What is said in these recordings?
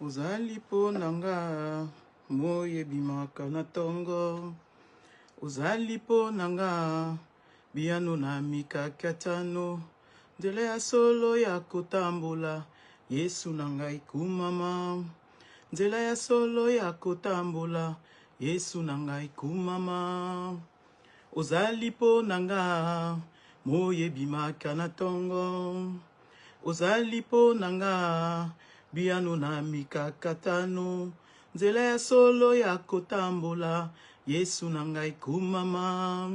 Uzali po nanga moye bimaka na tongo. Uzali po nanga biano na mika katano. Ndele ya solo ya kutambula Yesu nangai kumama. Ndele ya solo ya kutambula Yesu nangai kumama. Uzali po nanga moye bimaka na tongo. Uzali po nanga biano na mikakatano. Nzela ya solo ya kotambola Yesu nangai kumama.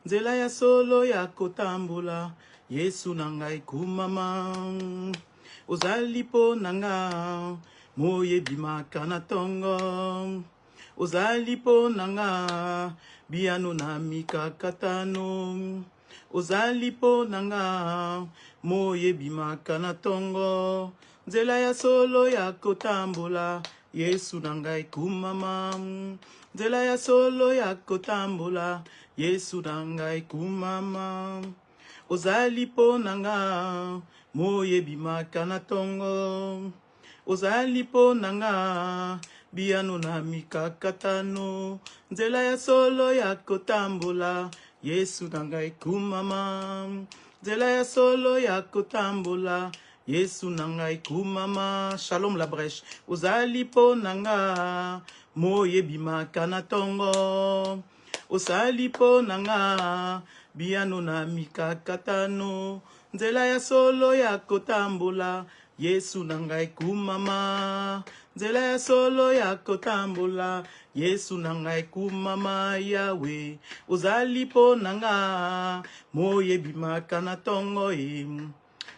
Nzela ya solo ya kotambola Yesu nangai kumama. Uzali po nanga moye bimaka na tongo. Uzali po nanga biano na mikakatano. Uzali po nanga moye bimaka na tongo. Nzela ya solo ya kotambola Yesu nangai kumama. Nzela ya solo ya kotambola Yesu nangai kumama. Uzali po nanga moye bimaka na tongo. Uzali po nanga biano na mikakatano. Nzela ya solo ya kotambola Yesu nangai kumama. Nzela ya solo ya kotambola Yesu nangai kumama. Shalom la brèche. Uzali po nanga moye bimaka na tongo. Uzali po nanga biano na mikakatano. Nzela ya solo ya kotambola Yesu nangai kumama. Nzela ya solo ya kotambola Yesu nangai kumama Yahweh. Uzali po nanga moye bimaka na tongo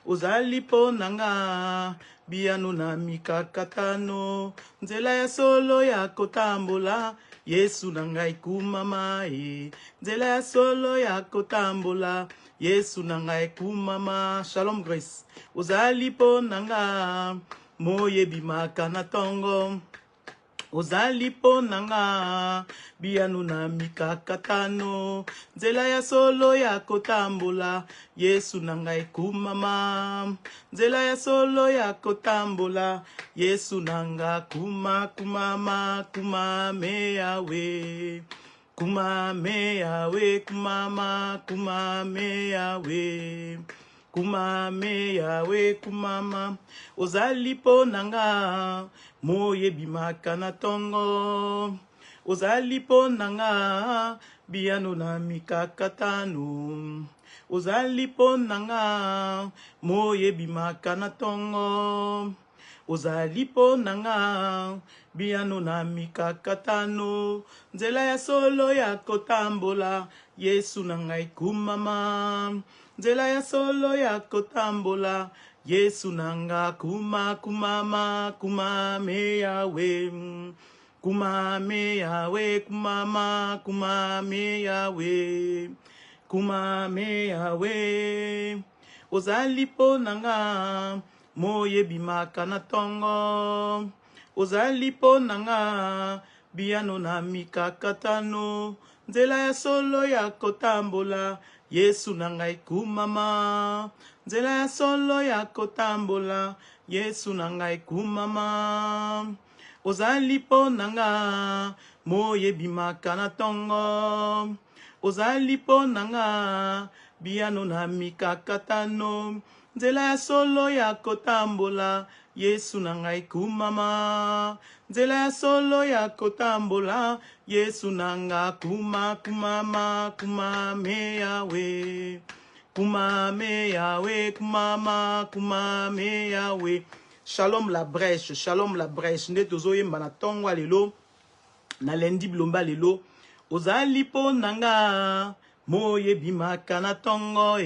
Uzali po nanga biano na mikakatano. Nzela ya solo ya kotambola Yesu nangai kumama Nzela ya solo ya kotambola Yesu nangai kumama. Shalom grace. Uzali po nanga moye bimaka na tongo. Uzali po nanga biano na mikakatano. Nzela ya solo ya kotambola Yesu nangai kumama. Nzela ya solo ya kotambola Yesu nanga kumama kumame Yahweh. Kumame Yahweh kumame Yahweh. Kumame Yahweh kumama. Uzali po nanga moye bimaka na tongo. Uzali po nanga biano na mikakatano. Uzali po nanga moye bimaka na tongo. Uzali po nanga biano na mikakatano. Nzela ya solo ya kotambola Yesu nangai kumama. Nzela ya solo ya kotambola Yesu nanga kumama kumame Yahweh. Kumame Yahweh kumame Yahweh. Kumame Yahweh. Uzali po nanga moye bimaka na tongo. Uzali po nanga biano na mikakatano. Nzela ya solo ya kotambola Yesu nangai kumama. Nzela ya solo ya kotambola Yesu nangai kumama. Uzali po nanga moye bimaka na tongo. Uzali po nanga biano na mikakatano. Nzela ya solo ya kotambola Yesu nangai kumama. Nzela ya solo ya kotambola Yesu nanga kumama kumame Yahweh. Kumame Yahweh kumame Yahweh. Shalom la brèche, shalom la brèche. Nde tozoye mbana tongwa lelo na lendi bilomba lelo. Uzali po nanga moye bimaka na tongo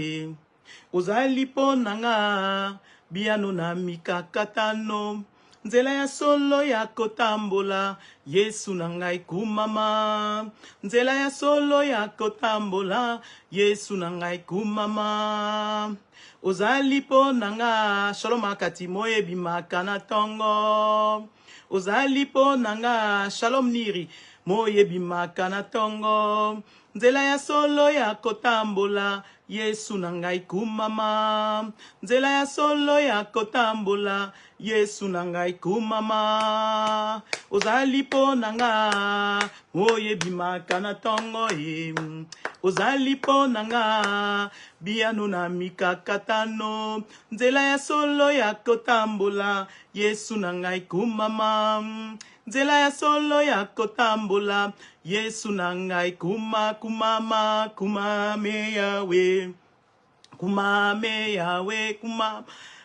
Uzali po nanga biano na mikakatano. Nzela ya solo ya kotambola Yesu nangai kumama. Nzela ya solo ya kotambola Yesu nangai kumama. Uzali po nanga shalom akati moye bimaka na tongo. Uzali po nanga shalom niri moyebimaka na tongo. Nzela ya solo ya kotambola, Yesu na ngai kumama. Nzela ya solo ya kotambola, Yesu na ngai kumama. Ozali po na nga, moyebimaka na tongo ye. Ozali po na nga, biano na mikakatano. Nzela ya solo ya kotambola, Yesu na ngai kumama. Nzela ya solo ya kotambola, Yesu na ngai kumama, kumame Yawe. Kumame Yawe,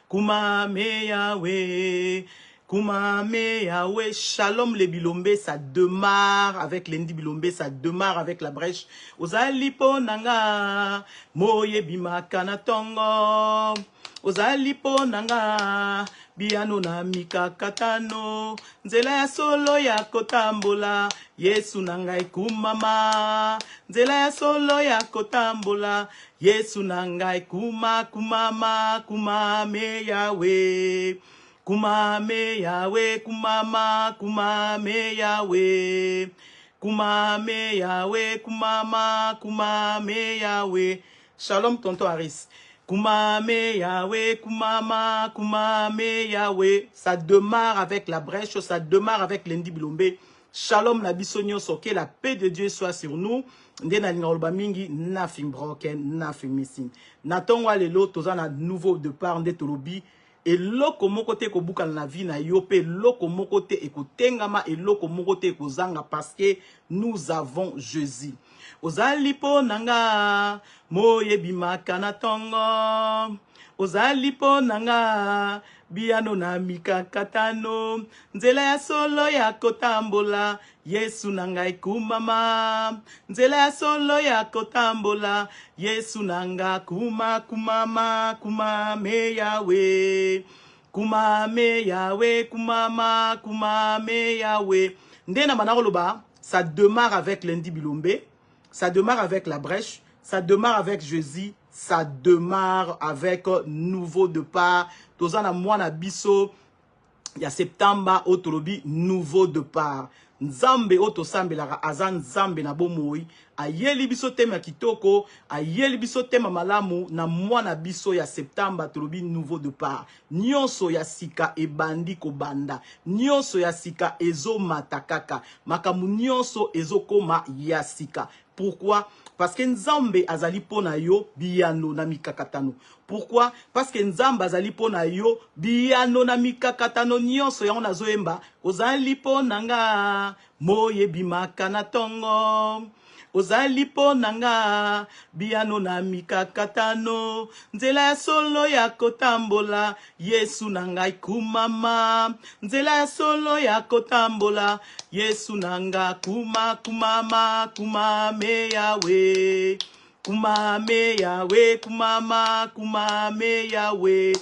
kumame Yawe. Kumame Yawe. Shalom les Bilombe, ça démarre avec Lendi Bilombe, ça démarre avec la brèche. Ozali po nanga, moye bimaka na tongo. Ozali po nanga, biano na mikakatano. Nzela ya solo ya kotambola, Yesu na ngai kumama. Nzela ya solo ya kotambola, Yesu na ngai kumama, kumame Yawe. Kumame Yawe, kumame Yawe. Kumame Yawe, kumame Yawe. Shalom tonton Aris. Kumame Yawe, kumame Yawe. Ça démarre avec la brèche, ça démarre avec Lendi Bilombe. Shalom na bisonyo soke, la paix de Dieu soit sur nous. Ndena linga mingi, nothing broken, nothing missing. Natongwa lelo, toza na nouveau départ nde tolobi. Et loko moko te ko buka na vie na yo pe loko moko te ekotengama et loko moko te ekozanga parce que nous avons Jésus. Ozali po nanga moyebimaka na tongo. Ozali po nanga biano na mikakatano. Nzela ya solo ya kotambola, Yesu na ngai kumama. Nzela ya solo ya kotambola, Yesu na nga kumama, kumame Yawe. Kumame Yawe, kumame Yawe. Ndena manakoloba, ça démarre avec Lendi Bilombe, ça démarre avec la brèche, ça démarre avec Jésus, ça démarre avec nouveau départ. Tozana mwana biso ya septembre otolobi nouveau départ. Nzambe otosambelaka aza nzambe na bomoi, ayeli biso tema kitoko, ayeli biso tema malamu na mwana biso ya septembre tolobi nouveau départ. Nyonso ya sika ebandi kobanda, nyonso ya sika ezo matakaka, makamu nyonso ezo koma ya sika. Pourquoi? Parce que Nzambe azali pona yo biano na mikakatano. Pourquoi? Parce que Nzambe azali pona yo biano na mikakatano nyonso ya ona zoemba. Ozali pona nga moye bimaka na tongo. Ozali po nanga biano na mikakatano. Nzela ya solo ya kotambola, Yesu na ngai kumama. Nzela ya solo ya kotambola, Yesu na nga kumame Yawe. Kumame Yawe, kumame Yawe.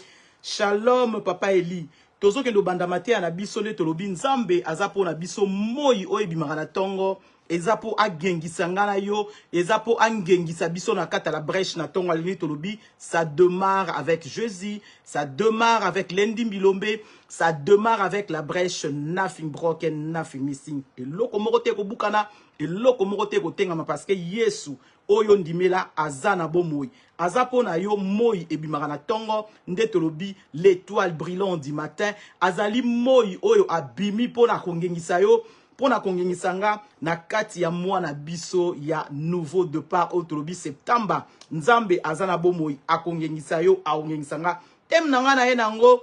Shalom papa Eli. Tozo kendo bandamate na biso le tolobi Nzambe azapo na biso moi oyebimaka na tongo. Ezapo agengisa ngana yo, ezapo angengisa biso na kata la brèche na tongo alini tolobi, ça démarre avec Jésus, ça démarre avec Lendi Bilombe, ça démarre avec la brèche, nothing broken, nothing missing. Et loko morote ko bukana, et loko morote ko tengama parce que Yesu oyo ndimela azana bomoi. Azapo na yo moi ebimaka na tongo, nde tolobi l'étoile brillante du matin, azali moi oyo abimi pona kongengisa yo. Pona kongengisanga na kati ya mwana biso ya nouveau départ otolobi septembre. Nzambe azana bomoi akongengisa yo aongengisanga. Tem nanga na ye nango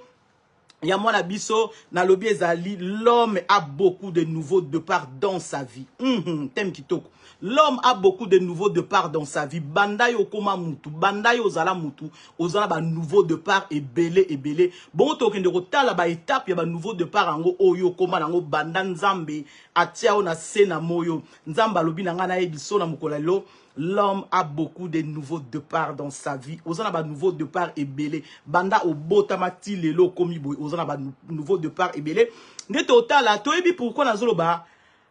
ya mwana biso na lobi ezali l'homme a beaucoup de nouveaux départs dans sa vie. Tem kitoko. L'homme a beaucoup de nouveaux départs dans sa vie. Banda yo koma mutu, banda yo zala mutu, ozala ba nouveau départ ebele. Bon tokende kotala ba étape ya ba nouveau départ ango oyo koma nango banda Nzambe atia ona sena moyo. Nzamba lobi nanga na ebiso na mukolalo. L'homme a beaucoup de nouveaux départs dans sa vie. Ozana ba nouveau départ ebele. Banda obotamati lelo komi boy. Ozana ba nouveau départ ebele. Nete otala toyebi pourquoi nazoloba.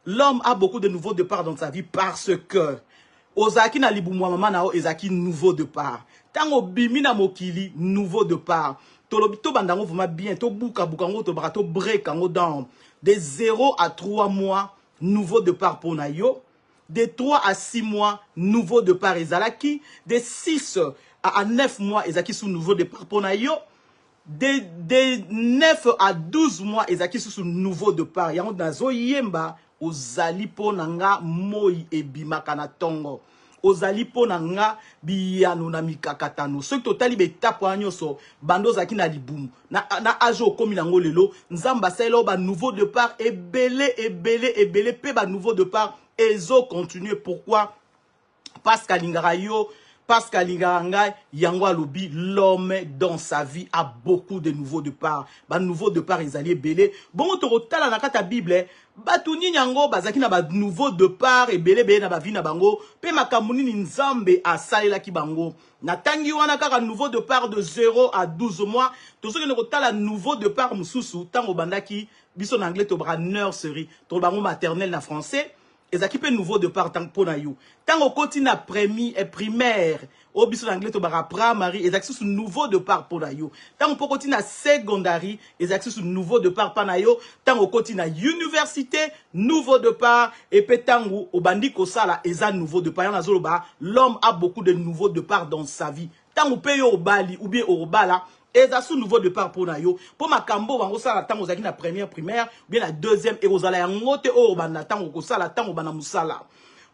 L'homme a beaucoup de nouveaux départs dans sa vie parce que Ozaki na libumwa mama nao ezaki nouveau départ. Tango bimi na mokili nouveau départ. Tolobi to bandango vraiment bien to buka bukango to barato break ango dans de 0 à 3 mois nouveau départ pour Nayo. De 3 à 6 mois, nouveau départ ezalaki. De 6 à 9 mois, ezalaki sous nouveau départ pour Nayo. De 9 à 12 mois, ezalaki sous nouveau départ. Yango nazo yemba ozali po nanga moi ebimaka na tongo. Ozali po nanga biyano na mikakatano. Soki totali betapo anyoso bando zaki na libumu. Na ajo komi nango lelo, nzamba selo ba nouveau départ ebele pe ba nouveau départ ezo continuer. Pourquoi? Parce qu'alingara yo, parce qu'alingara yango alobi, l'homme dans sa vie a beaucoup de nouveaux départs. Ba nouveau départ ezali ebele. Bon to rotala na kata Bible, batuni nyango bazaki na ba nouveau départ ebele na ba vie na bango, pe makamuni ni nzambe asalela ki bango. Na tangi wana kaka nouveau départ de 0 à 12 mois, to soki ne rotala nouveau départ mususu tango bandaki biso na anglais to bra nursery, to bango maternelle na français. Ezaki pe nouveau départ tant pour na yo. Tant au continue primaire, au biso d'anglais to bara primary, ezaki sous nouveau départ pour na yo. Tant au continue secondary, ezaki sous nouveau départ pour na yo. Tant au continue université, nouveau départ et pe tango au bandi ko sala eza nouveau départ. Yana zolo ba, l'homme a beaucoup de nouveaux départs dans sa vie. Tant au paye au bali ou bien au bala. Et ça sous nouveau départ pour Nayo. Pour ma cambo, on va temps aux la première primaire, bien la deuxième et aux ala ngote au bana temps au sala temps au bana musala.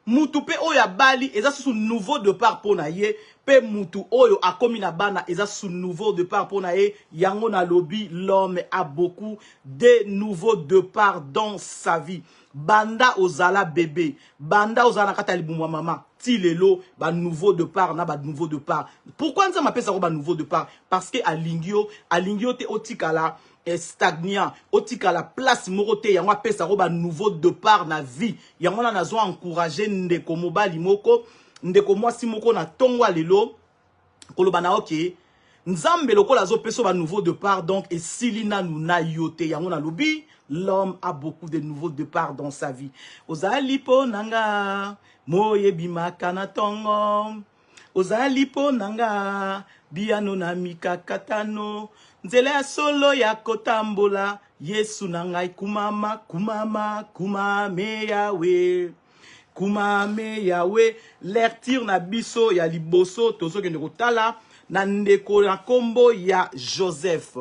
Mutu pe oya bali, et ça sous nouveau départ pour Naye. Pe mutu oyo a commis na bana, et ça sous nouveau départ pour Naye. Yango na lobby, l'homme a beaucoup de nouveaux départs dans sa vie. Banda ozala bébé, banda ozala katalibumu mama. Tilelo, ba nouveau départ, na ba nouveau départ. Pourquoi ça m'appelle ça ba nouveau départ? Parce que à lingio te otikala stagnant, otikala place morote, yango appelle ça ba nouveau départ na vie. Yango na nazo encourager ndeko mobali moko, ndeko mwasi moko na tongwa lelo, koloba na ok. Nzambe lokola zo peso ba nouveau départ donc et silina nuna yote yango na lobi. L'homme a beaucoup de nouveaux départs dans sa vie. Ozali po nanga moye bimaka na tongo. Ozali po nanga biano na mikakatano. Nzela ya solo ya kotambola. Yesu nangai kumama kumame yawe. Kumame yawe. Lertir na biso ya liboso tozo kende kotala na ndeko na kombo ya Joseph.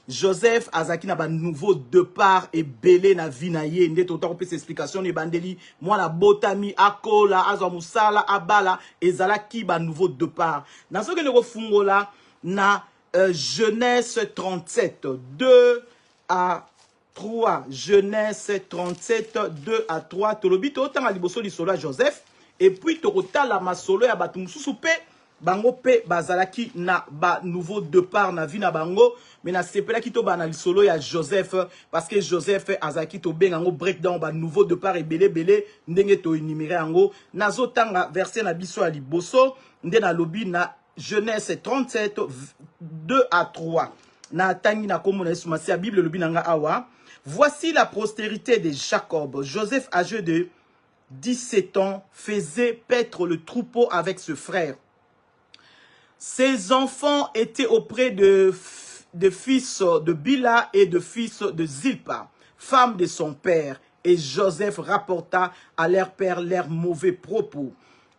Joseph azaki na ba nouveau départ et belé na vie na ye nde to ta explication ni bandeli moi la botami akola azwa musala abala ezalaki ba nouveau départ na soki ne kofungola na Genèse 37 2 à 3 Genèse 37 2 à 3 tolobi to tanga liboso li solo Joseph et puis to kotala masolo ya batu mususu pe bango pe bazalaki na ba nouveau départ na vie na bango mais na sepela ki to ba na lisolo ya Joseph parce que Joseph azaki to bengango breakdown ba nouveau départ ebele ndenge to énumérer yango nazo tanga verset na biso ya liboso nde na lobi na Genèse 37 2 à 3 na tangi na komo na Yesu masi ya Bible lobi nanga awa. Voici la postérité de Jacob. Joseph âgé de 17 ans faisait paître le troupeau avec ses frères. Ses enfants étaient auprès de fils de Bila et de fils de Zilpa, femme de son père. Et Joseph rapporta à leur père leurs mauvais propos.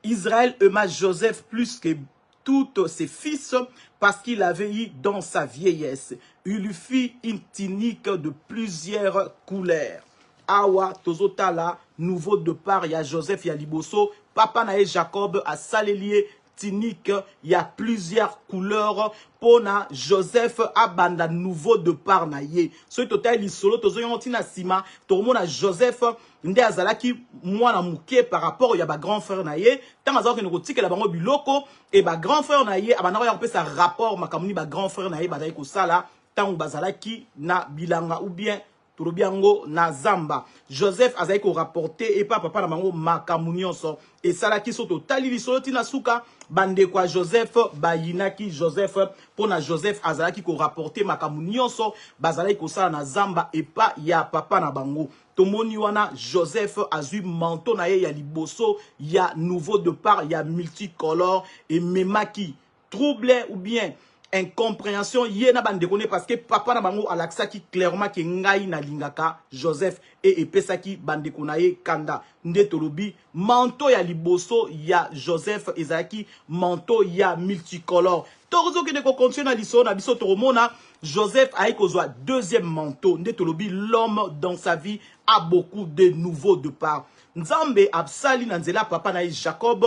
Israël aima Joseph plus que tous ses fils parce qu'il avait eu dans sa vieillesse. Il lui fit une tunique de plusieurs couleurs. Awa tozotala nouveau départ ya Joseph ya liboso papa na Jacob a salélié tunique, il y a plusieurs couleurs pour na Joseph abanda nouveau départ na ye. So total li solo tozo yonti na sima to mona Joseph nde azalaki mwana muke par rapport ya ba grand frère na ye tant azalaki ne kotike la bango biloko et ba grand frère na ye abana ya kopesa rapport makamuni ba grand frère na ye bazali ko sala tant bazalaki na bilanga ou bien Turubiango na zamba. Joseph azali ko rapporter et papa na bango makamunionso et salaki soto talili soloti na suka bande kwa Joseph bayinaki Joseph pona Joseph azalaki ko rapporter makamunionso bazali ko sala na zamba et pas ya papa na bango. Tomoni wana Joseph azui manteau na ye ya liboso ya nouveau départ ya multicolore et memaki trouble ou bien incompréhension yé na bande connaît parce que papa na bango alaksa qui clairement que ngai na lingaka Joseph et pesaki bande konaye kanda nde tolobi manteau ya liboso ya Joseph ezaki manteau ya multicolore tozo ke de ko continuer na liso na biso toromona Joseph a kozwa deuxième manteau nde tolobi l'homme dans sa vie a beaucoup de nouveaux départs nzambe absali na nzela papa na Jacob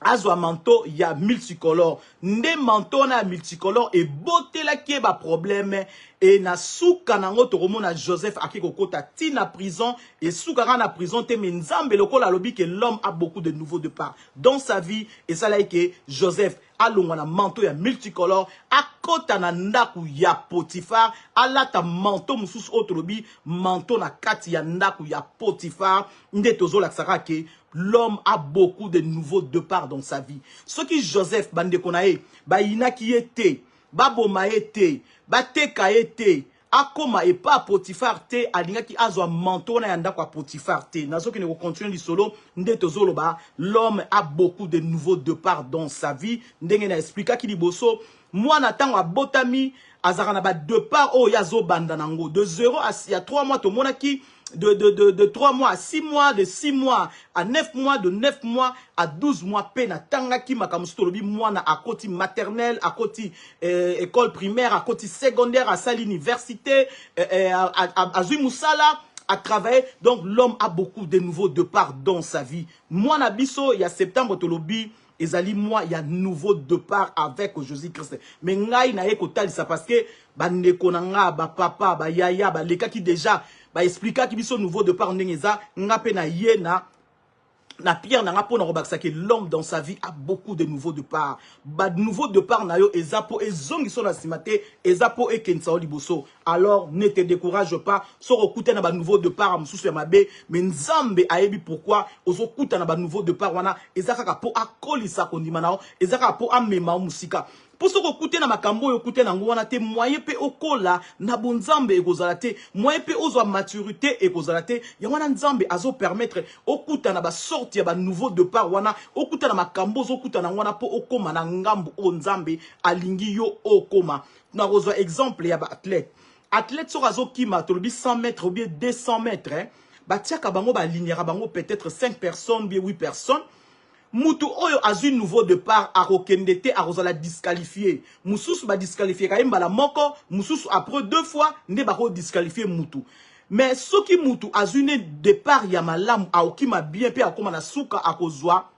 azwa manteau ya multicolore nde manteau na multicolore et botela ki ba problème et na suka nango tokomona Joseph akiko kota ti na prison et suka na prison te mais nzambe lokola lobi que l'homme a beaucoup de nouveaux départs dans sa vie et ça là que Joseph alongwa na manteau ya multicolore akota na ndaku ya Potifar alata manteau mususu otolobi manteau na kati ya ndaku ya Potifar nde tozola saka ke l'homme a beaucoup de nouveaux départs dans sa vie. Ce qui Joseph bande konae, ba ina ki ete, ba boma ete, ba teka ete, akoma et pas Potifar te, alinga ki azwa manteau na yanda kwa Potifar te. Nazo ki ne continue li solo, nde tozolo ba, l'homme a beaucoup de nouveaux départs dans sa vie. Ndenge na explica ki li boso, moi natango a botami, azarana ba départ o yazo banda nango. De 0 à 3 mois, to mona ki, de 3 mois à 6 mois, de 6 mois à 9 mois, de 9 mois à 12 mois, pena tanga ki makamusutolobi mwana à côté maternelle, à côté école primaire, à côté secondaire, à salle université, à Zumusala, à travailler. Donc l'homme a beaucoup de nouveaux départs dans sa vie. Moi nabiso, il y a septembre tolobi, ezali moi il y a nouveau départ avec Jésus-Christ. Mais ngai na ekotali ça parce que ba ndeko na nga ba papa ba yaya ba leka ki déjà ba expliquer ki biso nouveau départ ndengeza nga pe na ye na pierre na nga pona robaksa que l'homme dans sa vie a beaucoup de nouveaux départs. Ba nouveau départ na yo ezapo ezongi so na simate ezapo ekensa liboso. Alors ne te décourage pas so okuta na ba nouveau départ amsusu ya mabe mais nzambe ayebi pourquoi ozo kuta na ba nouveau départ wana ezaka po akolisa kondima nao ezaka po amema musika. Pour ce que na makambo yo kute na ngwana te moyen pe okola na bonzambe ekozala te moyen pe ozo maturité ekozala te yangwana nzambe azo permettre okuta na ba sorti ya ba nouveau départ wana okuta na makambo zo kuta na ngwana po okoma na ngambu o nzambe alingi yo okoma na kozwa exemple ya ba athlète so razo kima tolobi 100 mètres ou bien 200 mètres hein ba tiaka bango ba lignera bango peut-être 5 personnes bien 8 personnes. Moutou oyo azu nouveau départ a rokendete a rozala disqualifié. Moussousou ba disqualifié kaimba la moko, moussousou après 2 fois ne ba disqualifié moutou. Mais ce qui moutou azu ne départ ya malam a okima bien pe akoma na suka akozwa.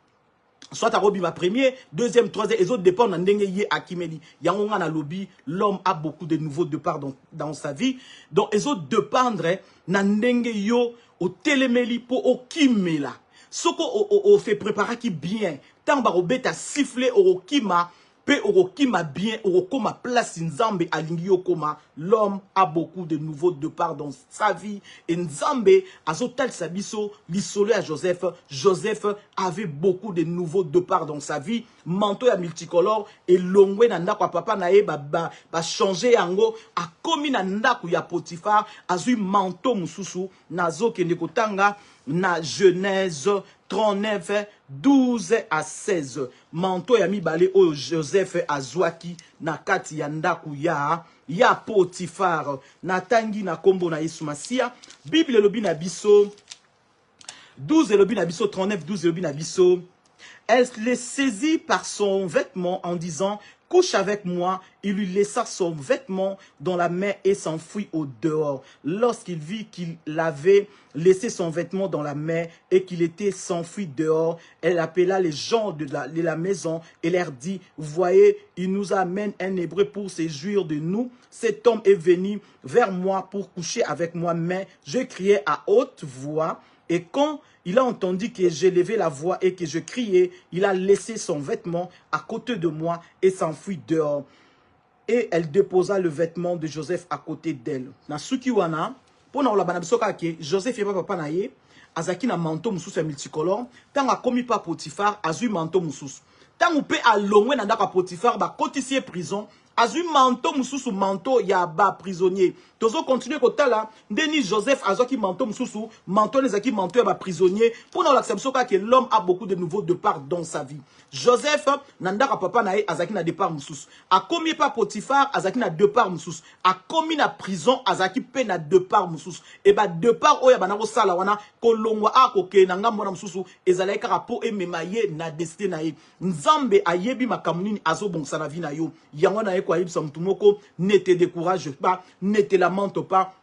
Soit à Robi ma premier, deuxième, troisième, les autres départs n'endenge yé akimeli. Yango na lobby, l'homme a beaucoup de nouveaux départs dans sa vie. Donc les autres dépendre n'endenge yo au télémeli po okimela. Soko o fait préparer qui bien. Tant barobet a sifflé au kima, pe au kima bien, au koma place nzambe alingi koma. L'homme a beaucoup de nouveaux départs dans sa vie. Et nzambe azotal sabiso l'isole à Joseph. Joseph avait beaucoup de nouveaux départs dans sa vie. Manteau ya multicolore et longwe na ndako papa na ye ba changer yango a komi na ndako ya Potifar azui manteau mususu nazo kende kotanga na Genèse 39 12 à 16 manteau ya mibale oyo Joseph azwaki na kati ya ndako ya Potifar na tangi na kombo na Yesu Masia. Bible lobi na biso 12 lobi na biso 39 12 lobi na biso. Elle le saisit par son vêtement en disant « Couche avec moi ». Il lui laissa son vêtement dans la main et s'enfuit au dehors. Lorsqu'il vit qu'il avait laissé son vêtement dans la main et qu'il était s'enfuit dehors, elle appela les gens de la maison et leur dit « Voyez, il nous amène un Hébreu pour se jouir de nous. Cet homme est venu vers moi pour coucher avec moi, mais je criais à haute voix. Et quand il a entendu que j'ai levé la voix et que je criais, il a laissé son vêtement à côté de moi et s'enfuit dehors. » Et elle déposa le vêtement de Joseph à côté d'elle. Na sukiwana, pour na olabana bisoka ke Joseph yeba papa na ye, azaki na manteau mususu ya multicolore, tanga komi pa Potifar, azui manteau mususu. Tant ou pe alongwe na ndaka Potifar ba kotisie prison azui manteau mususu manteau ya ba prisonnier tozo continuer kotala ndeni Joseph azoki manteau mususu manteau nezaki manteau ya ba prisonnier pour na l'acception que l'homme a beaucoup de nouveaux départs dans sa vie. Joseph nandaka papa na ye azaki na départ mususu akomi pa Potiphar azaki na départ mususu akomi na prison azaki pe na départ mususu et ba départ oya bana ko sala wana kolongwa akoke na ngambo na mususu ezalaki kaka po emema ye na destin na ye. Nzambe ayebi makambo nini azobongisa na vie na yo yango na ye ko ayebisa mutu moko ne te décourage pas, ne te lamente pas.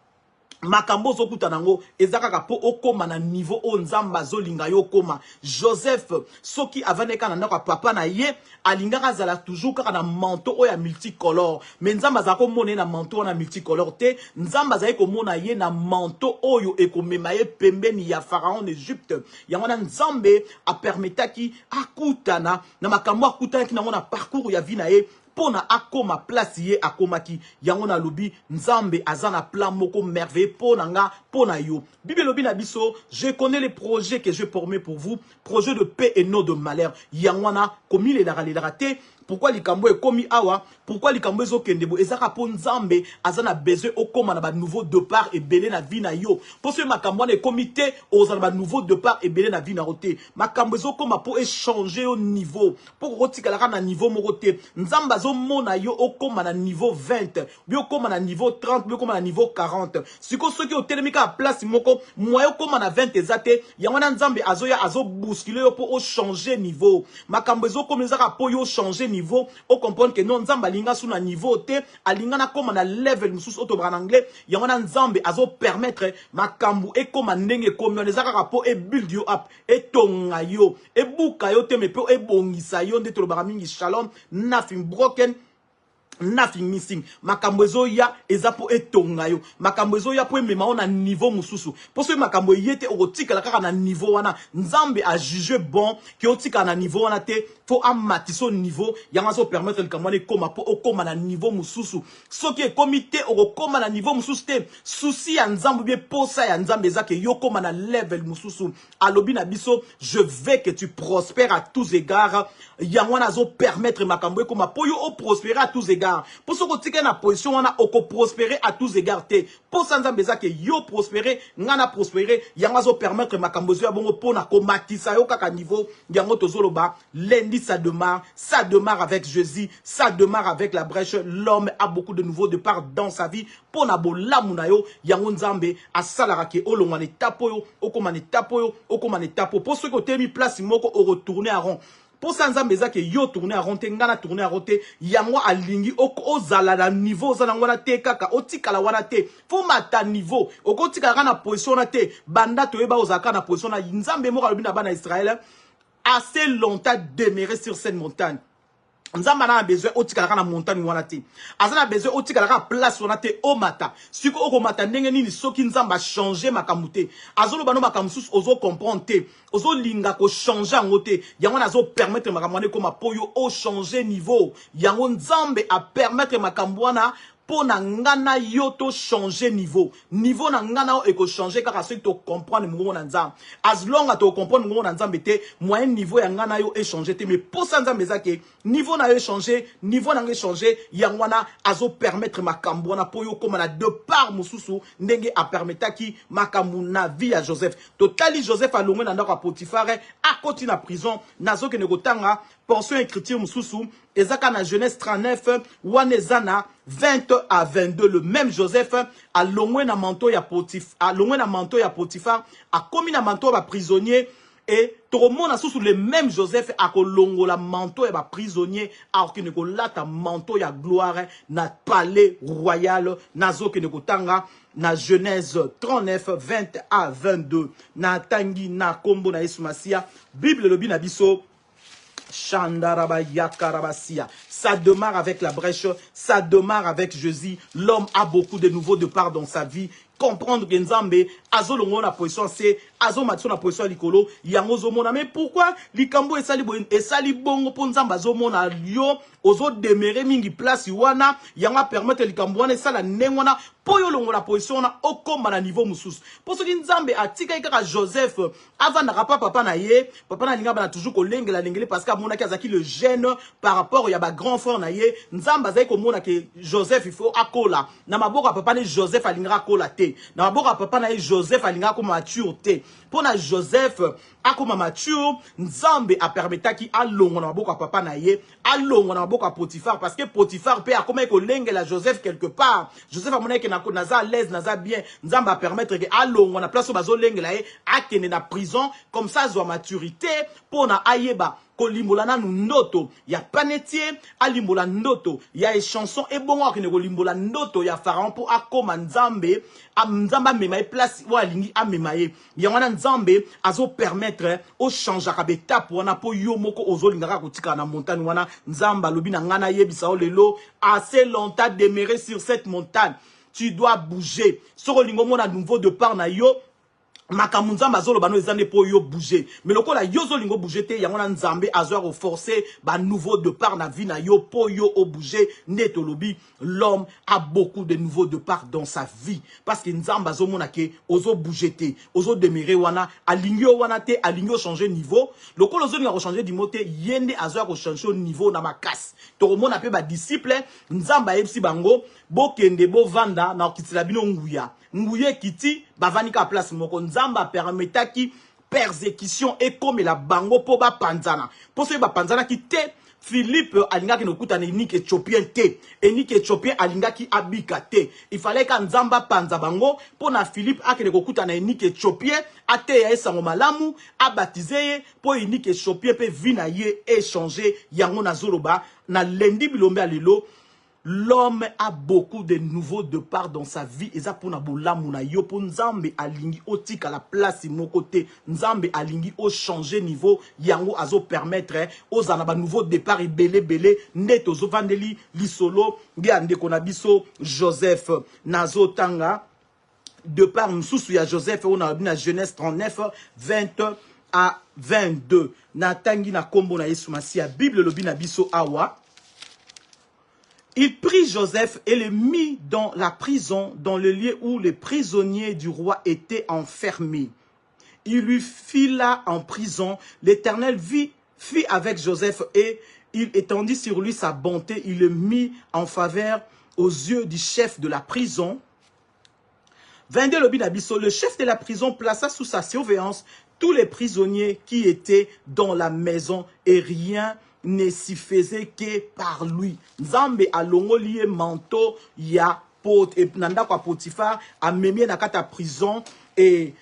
Makambo zokuta nango ezaka po okoma na niveau o nzamba zolinga yo koma. Joseph soki avaneka na ndako papa na ye alingaka zala toujours kaka na manteau oya multicolore mais nzamba za ko mona na manteau na multicolore te nzamba za ko mona ye na manteau oyo ekomema ye pembeni ya pharaon d'Égypte yango na nzambe a permetaki akutana na makambo akutana ki nango na parcours ya vie na ye pona akoma place ye akomaki yango na lobi nzambe azana plan moko merveilleux pona nga pona yo. Bible lobi na biso je connais les projets que je promets pour vous, projets de paix et non de malheur. Yango na komi le la te. Pourquoi likambo e komi awa? Pourquoi likambo ezo kendebo? Ezaka po nzambe azana besoin okoma na ba nouveau départ et belé na vie na yo. Pour ce makambo na comité ozana ba nouveau départ et belé na vie na roté. Makambo ezo koma po échanger au niveau. Pour rotikala na niveau moroté. Nzamba zo mona yo okoma na niveau 20. Bio koma na niveau 30, bio koma na niveau 40. Siko soki o telemika a place moko, moyo koma na 20 ezate, yango na nzambe azoya azo bousculer yo po o changer niveau. Makambo ezo komezaka po yo changer niveau. On comprend que non nzamba linga sous na niveau te alinga na koma na level mususu otoba en anglais yango na nzambe azo permettre makambu e koma ndenge komi onezaka kapo e build you up e tonga yo e buka yo te mepe e bongisa yo nde tolobaka mingi shalom nothing broken, nothing missing. Makambo ezo ya ezapo etonga yo. Makambo ezo ya po emema na niveau mususu. Poso makambo yete otika la kaka na niveau wana. Nzambe a jugé bon ki otika na niveau wana te fo amatiso niveau yanga zo permettre le kamane koma po okoma na niveau mususu. Soki e comité okoma na niveau mususu te. Souci ya nzambe bien posa ya nzambe ezake yo koma na level mususu. Alobi na biso je veux que tu prospères à tous égards. Yanga na zo permettre makambo koma po yo o prospérer à tous égards. Pour ce que tu na position on a oko prospérer à tous égards te. Pour ça nzambe ezake yo prospérer ngana prospérer yanga zo permettre makambo zo ya bongo po na komatisa yo kaka niveau yango tozoloba lundi ça démarre avec Jésus, ça démarre avec la brèche. L'homme a beaucoup de nouveaux départs dans sa vie. Pour na bo lamuna yo yango nzambe asalara ke olongane tapo yo okomane tapo yo okomane tapo. Pour ceux qui ont mis place moko au retourner à rond. Pour ça nzambe ezake yo tourner à rond te ngana tourner à rond te yango alingi ozala na niveau ozala wana te kaka otikala wana te fo mata niveau okotikala na position na te banda toyeba ozaka na position na nzambe moko alobi na bana Israël assez longtemps demeurer sur cette montagne. Nzamba na besoin otikala na montagne wana te. Azana besoin otikala place wana te o mata. Siko oko mata ndenge nini soki nzamba changer makambo te. Azolo bano makambo sus ozo comprendre te. Ozo linga ko changer ngo te. Yango nazo permettre makambo ne koma poyo o changer niveau. Yango nzambe a permettre makambo wana pour na ngana yo to changer niveau. Niveau na ngana eko changer kaka soki to comprendre mungu na nzambe. As long as to comprendre mungu na nzambe te, moyen niveau ya ngana yo e changer te. Mais pour ça nzambe zake, niveau na yo changer, niveau na yo changer, yangwana azo permettre makambo na po yo koma na de part mususu ndenge a permetaki makambo na vie ya Joseph. Totali Joseph a longwe na ndako Potiphar a koti na prison nazo ke negotanga portion écriture mususu ezaka na Genèse 39 wanezana 20 à 22 le même Joseph a longwe na manteau ya Potiphar a longwe na manteau ya Potiphar a commis na manteau ya prisonnier et tout le monde a sous le même Joseph a kolongo la manteau ya prisonnier alors que ne kolata manteau ya gloire na palais royal nazo ke ne kotanga na Genèse 39 20 à 22 na tangi na kombo na Yesu Masia Bible lobi na biso Shandaraba Yakarabasia. Ça démarre avec la brèche, ça démarre avec Jésus. L'homme a beaucoup de nouveaux départs dans sa vie. Comprendre que Nzambe azo longo na position C, azo matso na position likolo, yango zo mona. Mais pourquoi likambo esali bongo po nzamba azo mona yo, ozo demere mingi place wana, yanga permettre likambo wana esala nengwana, po yo longo na position na okoma na niveau mususu. Po soki nzambe atika kaka Joseph, avant na papa na ye, papa na linga bana toujours kolengela lengele parce que amonaki azaki le gène par rapport ya ba grand frère na ye, nzamba azaki komona ke Joseph il faut akola. Na maboko papa na Joseph alinga akola te. Na maboko papa na Joseph alinga ko mature te. Po na Joseph akoma mature, nzambe a permetaki alongo na maboko papa na ye, alongo na maboko Potiphar parce que Potiphar pe akoma ko lengela Joseph quelque part. Joseph amonaki na naza à l'aise, naza bien, nzamba permettre que alongo na place bazo lengela ye, akene na prison comme ça zo maturité pour na ayeba kolimbola na ndoto ya panetier alimbola ndoto ya chanson et bon akene kolimbola ndoto ya pharaon pour akoma nzambe nzamba mema place wa lingi amema ye yangwana nzambe azo permettre au changer ka betape wana po yo moko ozolingaka kotika na montagne wana nzamba lobi na ngana yebisa o lelo assez longtemps demeurer sur cette montagne. Tu dois bouger. Soro lingo mona nouveau départ na yo. Makamunza mazolo bano ezane po yo bouger. Mais le kola yo zo lingo bouger te yangona nzambe azo reforcer ba nouveau départ na vie na yo po yo o bouger neto lobi. L'homme a beaucoup de nouveaux départs dans sa vie parce que nzamba zo mona ke ozo bouger te, ozo demeurer wana, aligno wana te, aligno changer niveau. Le kola zo linga changer di mote yende azo ko changer niveau na makasi. To mona pe ba disciple nzamba yebsi bango bokende bo vanda na kitila bino nguya. Nguye kiti bavanika place moko nzamba permetaki persécution et comme la bango po ba panzana. Po so ba panzana ki te Philippe alingaki no kuta ni Éthiopien te. Et ni Éthiopien alingaki abika te. Il fallait que nzamba panza bango po na Philippe akene ko kuta na ni Éthiopien ate ya esango malamu abatize po ni Éthiopien pe vina ye échanger yango na zoloba na lendi bilombe alelo. L'homme a beaucoup de nouveaux départs dans sa vie. Et ça pour na bolamu na yo pour nzambe alingi otika la place mon côté. Nzambe alingi o changer niveau. Yango azo permettre aux anaba nouveau départ et belé neto zo vandeli lisolo. Gande konabiso Joseph nazo tanga. Départ msusu ya Joseph on a na Genèse 39 20 à 22. Na tangi na kombo na Yesu Masia Bible lobi na biso awa. Il prit Joseph et le mit dans la prison, dans le lieu où les prisonniers du roi étaient enfermés. Il lui fit là en prison. L'Éternel fit avec Joseph et il étendit sur lui sa bonté. Il le mit en faveur aux yeux du chef de la prison. 22 le chef de la prison plaça sous sa surveillance tous les prisonniers qui étaient dans la maison et rien ne s'y faisait que par lui. Nzambe alongo lié manteau ya pot et nanda kwa Potiphar a memie na kata prison et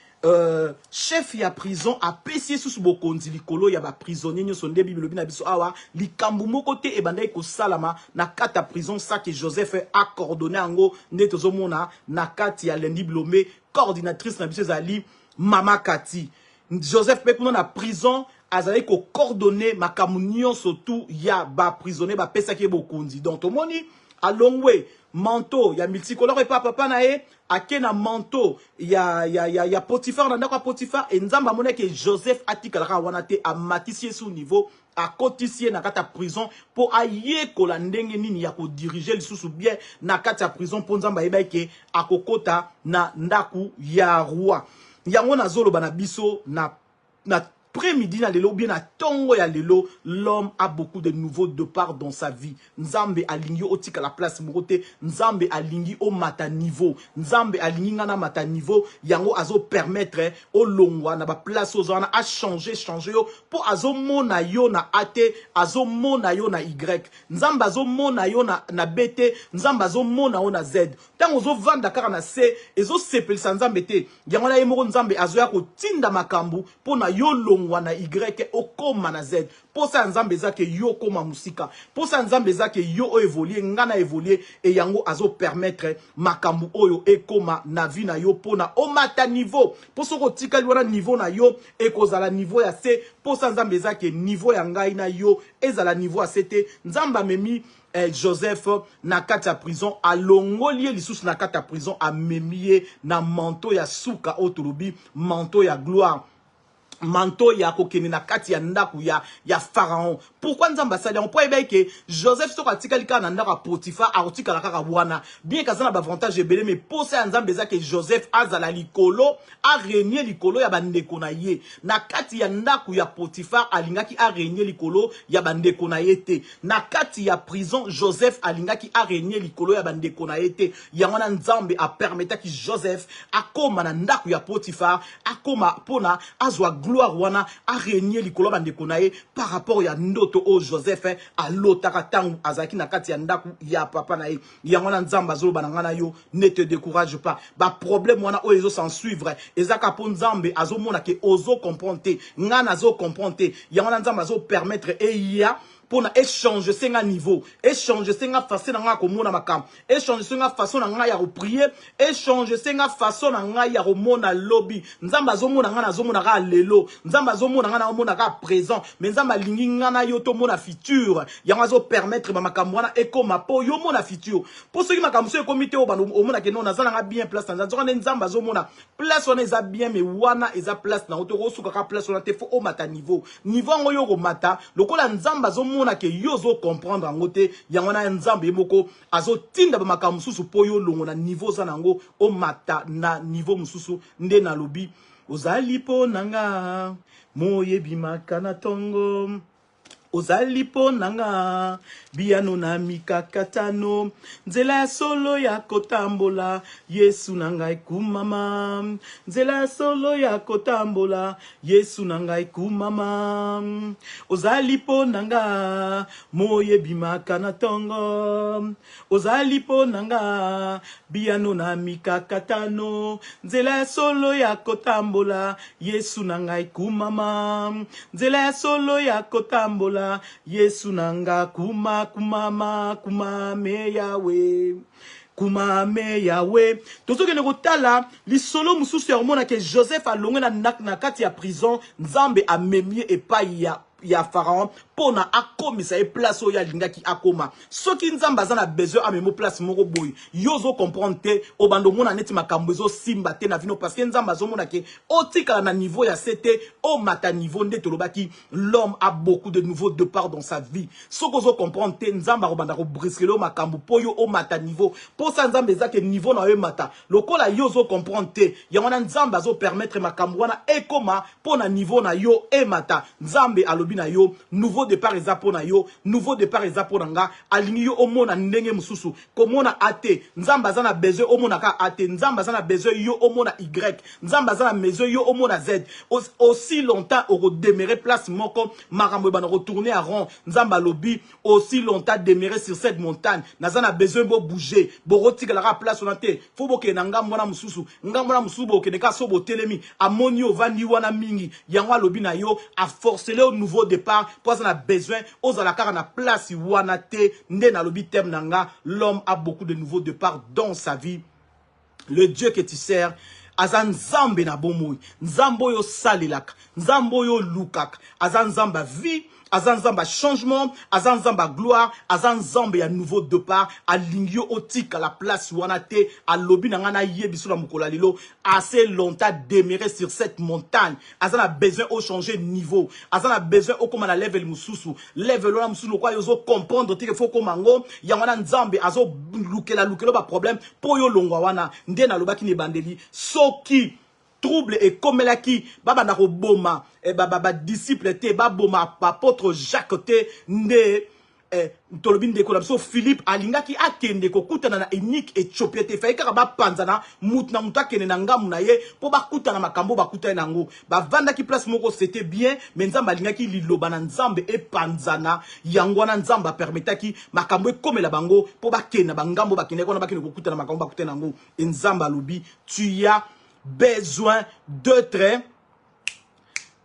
chef ya prison a pesi sous bokonzi likolo ya ba prisonnier nyoso nde Bible bina biso awa likambu moko te e bandai ko salama na kata prison ça que Joseph a coordonné ango nde tozomona na kati ya lendi blomé coordinatrice na biso zali Mama Kati. Joseph pe kuna na prison azali ko coordonner makamunyo surtout ya ba prisonnier ba pesa ki bokonzi donc to moni alongwe manteau ya multicolore et papa na e akena manteau ya Potiphar na ndako Potiphar et nzamba moneke Joseph atikala wana te a matisie sous niveau a cotisie na kata prison pour aye ko la ndenge nini ya ko diriger lisusu bien na kata prison pour nzamba yeba ke akokota na ndaku ya roi yango na zolo bana biso na après-midi na lelo bien na tongo ya lelo l'homme a beaucoup de nouveaux départs dans sa vie. Nzambe alingi otika la place mokote, nzambe alingi o mata niveau, nzambe alingi ngana mata niveau yango azo permettre o longwa na ba place ozana a changer yo pour azo mona yo na ate, azo mona yo na y, nzambe azo mona yo na bt, nzambe azo mona yo na z. Tango zo vanda kaka na c, ezo sepelisa nzambe te. Yango na yemoko nzambe azo ya ko tinda makambu pour na yo longo longwa Y okoma na Z. Posa nzambe ezake yo koma musika. Posa nzambe ezake yo évoluer ngana évoluer et yango azo permettre makambu oyo ekoma na vie na yo pona o mata niveau. Poso ko tika liwana niveau na yo ekozala niveau ya C. Posa nzambe ezake niveau ya ngai na yo ezala niveau ya C te. Nzamba memi Joseph na kati ya prison alongolie lisusu na kati ya prison amemie na manteau ya suka otulubi manteau ya gloire. Manteau ya kokene na kati ya ndaku ya Pharaon. Pourquoi nzamba sali on peut que Joseph so katika lika na ndaka Potiphar aotika la kaka wana bien kazana ba avantage ebele mais posa nzamba za que Joseph azala likolo a régner likolo ya bandeko na ye na kati ya ndaku ya Potiphar alingaki a régner likolo ya bandeko na ye te na kati ya prison Joseph alingaki a régner likolo ya bandeko na ye te yango na nzambe a permettre ki Joseph akoma na ndaku ya Potiphar akoma pona azwa gloire wana a régner likolo bandeko na ye par rapport ya ndoto o Joseph a lotaka tangu azaki na kati ya ndaku ya papa na ye yango na nzamba zolo banangana yo ne te décourage pas ba problème wana o ezo s'en suivre ezaka po nzambe azo mona ke ozo comprendre ngana zo comprendre yango na nzamba zo permettre ya pour échanger senga niveau, échanger senga façon na komona makam, échanger senga façon na ya prier, échanger senga façon na ya mona lobby. Nzamba zo mona ngana zo mona ka lelo, nzamba zo mona ngana mona ka présent, mais nzamba lingi ngana yo to mona futur. Yanga zo permettre ba makam wana ekoma po yo mona futur. Pour ceux qui makam so comité o banu o mona ke non nazala nga bien place nzamba nzamba zo mona place wana eza bien mais wana eza place na otoko suka ka place wana te fo o mata niveau. Niveau ngo yo ko mata, lokola nzamba zo mona ke yozo comprendre ngote yangona nzambe moko azo tinda ba makambo mususu po yo longo na niveau za nango o mata na niveau mususu nde na lobi ozali po nanga moyebi makana tongo ozali po nanga biano na mikakatano nzela ya solo ya kotambola Yesu nanga kumama nzela ya solo ya kotambola Yesu nanga kumama ozali po nanga moyebi makana tongo ozali po nanga biano na mikakatano nzela ya solo ya kotambola Yesu nanga kumama nzela ya solo ya kotambola Yesu nanga kumame yawe kumame yawe tozo kene kotala lisolo mususu ya mona ke Joseph alonge na kati ya prison nzambe amemie epai ya Pharaon pona akomisa e place oya lingaki akoma soki nzamba za na besoin amemo place moko boy yozo comprendre te obando mona neti makambo ezo simba te na vino parce que nzamba zo mona ke otika na niveau ya CT o mata niveau nde tolobaki l'homme a beaucoup de nouveaux départs dans sa vie soko zo comprendre te nzamba robanda ko brisquer lo makambo poyo o mata niveau po sa nzamba ezake niveau na yo mata lokola yozo comprendre te yangona nzamba zo permettre makambo wana ekoma pona niveau na yo e mata nzambe alobi na yo nouveau départ ezapo na yo nouveau départ ezapo nga alingi yo omona ndenge mususu komona ate nzamba za na besoin omona ka ate nzamba za na besoin yo omona y nzamba za na besoin yo omona z aussi longtemps au demeurer place moko makambo bana retourner à rond nzamba lobi aussi longtemps demeurer sur cette montagne naza na besoin bo bouger bo rotika la place on ate faut boke na ngambo na mususu boke de ka so bo telemi amoni ovandi wana mingi yango lobi na yo a forcer le nouveau départ pour ça on a besoin aux alakara na place wana te nde na lobi tem nanga l'homme a beaucoup de nouveaux départs dans sa vie le Dieu que tu sers azan nzambe na bomoi nzambo yo salilak nzambo yo lukak azan nzamba vie azan nzamba changement azan nzamba gloire azan nzambe ya nouveau départ alingio otika la place wana te alobi na ngana yebiso na mukola lelo assez longtemps demeurer sur cette montagne azan a besoin au changer niveau azan a besoin au comme na level mususu level la mususu kwa yozo comprendre te faut comme ngo ya wana nzambe azo lukela ba problème po yo longwa wana nde na lobaki ne bandeli soki trouble et comme la qui baba na boma e baba disciple te baba apôtre Jacques te ne tolobin de kola so Philippe alingaki akende ko kutana na unique Éthiopie te faika ba panzana mutna mutakene na ngamu na ye po ba kutana makambo ba kutana nango ba vanda ki place moko c'était bien mais nzamba alingaki liloba na nzambe e panzana yango na nzamba permetaki makambo comme la bango po ba kena bangambo ba kene ko na ba kene ko kutana makambo ba kutana nango nzamba lobi tu as besoin de traits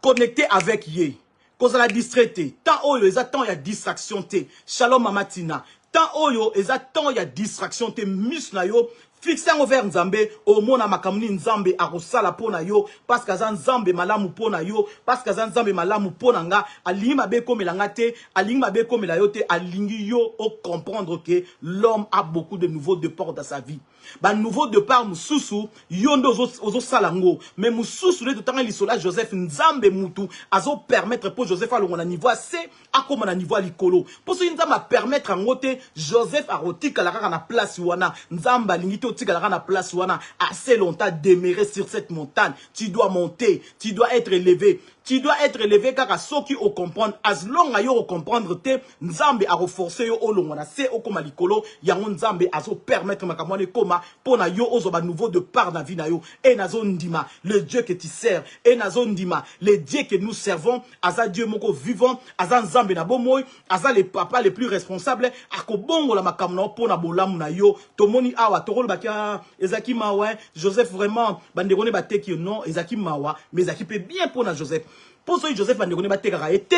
connecté avec Yé. Cause la distraité. Tant oyo, ils attendent, il y a distraction té. Shalom mamatina. Tant oyo, ils attendent, il y a distraction té. Musna yo. Fixé en vers Nzambe, au mona makamuni Nzambe arosala pona yo, parce que Nzambe malamu pona yo, parce que Nzambe malamu pona nga, alingi mabe komelanga te, alingi mabe komela yo te, alingi yo au comprendre que l'homme a beaucoup de nouveaux départs dans sa vie. Ba nouveau départ mususu yondo ozo salango mais mususu le temps lisola Joseph Nzambe mutu azo permettre pour Joseph alongo na niveau C akoma na niveau likolo pour ce Nzambe permettre ngote Joseph a rotika la na place wana Nzamba lingito otika la na place wana assez longtemps demeurer sur cette montagne. Tu dois monter, tu dois être élevé. Tu dois être élevé car à ceux qui au comprendre, as long ayo au comprendre te, Nzambe a renforcé yo o longona se o koma likolo, yango Nzambe azo permettre makamwane koma pona yo ozo ba nouveau de part na vie na yo et nazo ndima le Dieu que tu sers et nazo ndima le Dieu que nous servons, aza Dieu moko vivant, aza Nzambe na bomoy, aza les papas les plus responsables, akobongo la makamna pona bolamu na yo, tomoni awa tokolo bakia ezaki mawa, Joseph vraiment banderone bateki non, ezaki mawa, mais ezaki pe bien pona Joseph. Pour ce Joseph a négocié bateka été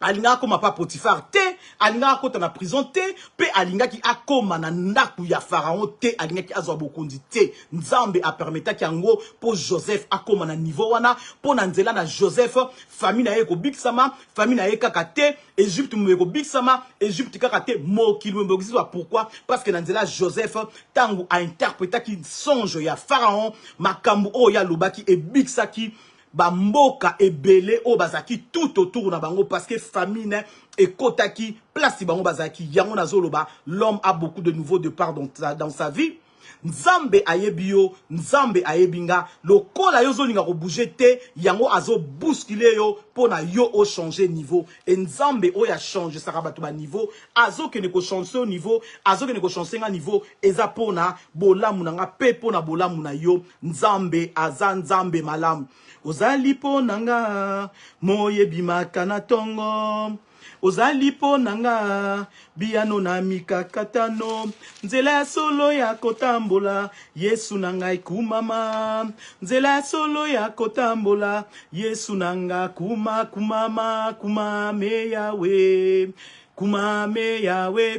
alinga comme papa Potiphar te alinga ko na prison te pe alinga ki akoma na ndaku ya pharaon te alinga ki azwa bokundi te Nzambe a permettre ki yango pour Joseph akoma na niveau wana pour na nzela na Joseph famille na ye ko biksama famille na ye kaka te Égypte mu ko biksama Égypte kaka te mokili mu pourquoi parce que na nzela Joseph tangu a interprété ki songe ya pharaon makambu o ya lobaki e biksaki Bamboka et belé au bazaki tout autour na bango parce que famine et kotaki place bango bazaki yango nazoloba l'homme a beaucoup de nouveaux départs dans sa vie. Nzambe ayebio, Nzambe ayebinga, lokola yo zolinga ko bouger te, yango azo bousculer yo pona yo o changer niveau. Et Nzambe o ya changer sarabatu ba niveau, azo ke ne ko changer au niveau, azo ke ne ko changer nga niveau, eza pona bolamu nanga pe pona bolamu na yo, Nzambe aza Nzambe malamu. Ozali pona nga, moye bimaka na tongo. Ozali po nanga biano na mikakatano nzela ya solo ya kotambola Yesu nanga ikumama nzela ya solo ya kotambola Yesu nanga kumama kumame yawe kumame yawe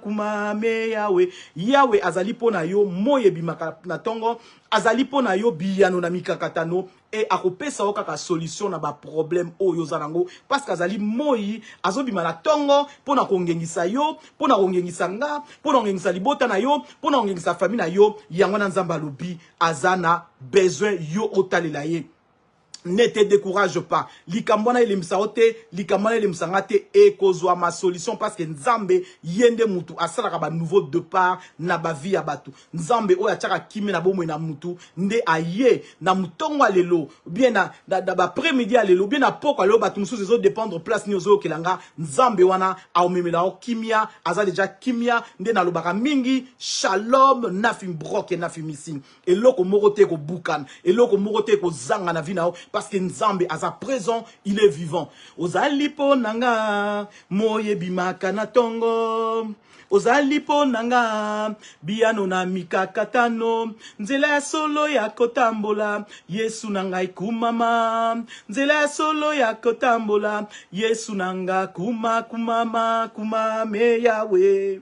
kumame yawe yawe azali po na yo moye bimaka na tongo azali po na yo biano na mikakatano et akopesa o kaka solution na ba problème oyo zanango parce que azali moi azobima na tongo pona kongengisa yo pona kongengisa nga pona kongengisa libota na yo pona kongengisa famille na yo yango na Nzamba lobi azana besoin yo otalela ye. Ne te décourage pas. Likambona ilimsa ote, likambona ilimsa ngate e kozwa ma solution parce que Nzambe yende mutu asala ba nouveau départ na ba vie ya batu. Nzambe oya chaka kimi na bomo na mutu nde aye na mutongo lelo bien na ba après-midi lelo bien na poko lelo batu musu zo dépendre place ni ozo kelanga Nzambe wana aomemela o kimia aza déjà kimia nde na lobaka mingi shalom nafim broke nafim missing eloko morote ko bukan eloko morote ko zanga na vina parce que Nzambe à sa présent il est vivant. Ozali po nanga moye bimaka na tongo ozali po nanga biano na mikakatano nzela ya solo ya kotambola Yesu nanga ikumama nzela ya solo ya kotambola Yesu nanga kumama kumame yawe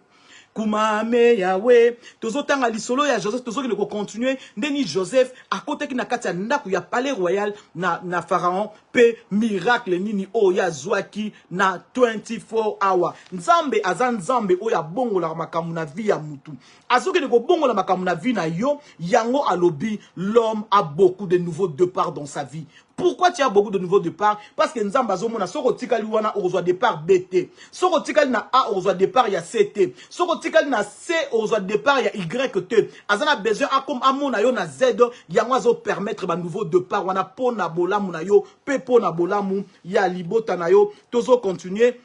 kumame yawe tozotanga lisolo ya Joseph tozoki ne ko continuer ndeni Joseph à côté ki na kati ya ndaku ya palais royal na pharaon pe miracle nini o ya zwaki na 24 hours Nzambe azan Nzambe o ya bongo la makamu na vie ya mutu azoki ne ko bongo la makamu na vie na yo yango alobi l'homme a beaucoup de nouveaux départs dans sa vie. Pourquoi tu as beaucoup de nouveaux départs? Parce que Nzambe azomona soko tikali wana okozwa départ BT. Soko tikali na A okozwa départ ya CT. Soko tikali na C okozwa départ ya YT. Azana besoin akom amona yo na Z yango azo permettre ba nouveau départ wana pona bolamu na yo pe pona bolamu ya libota na yo. Tozo continuer.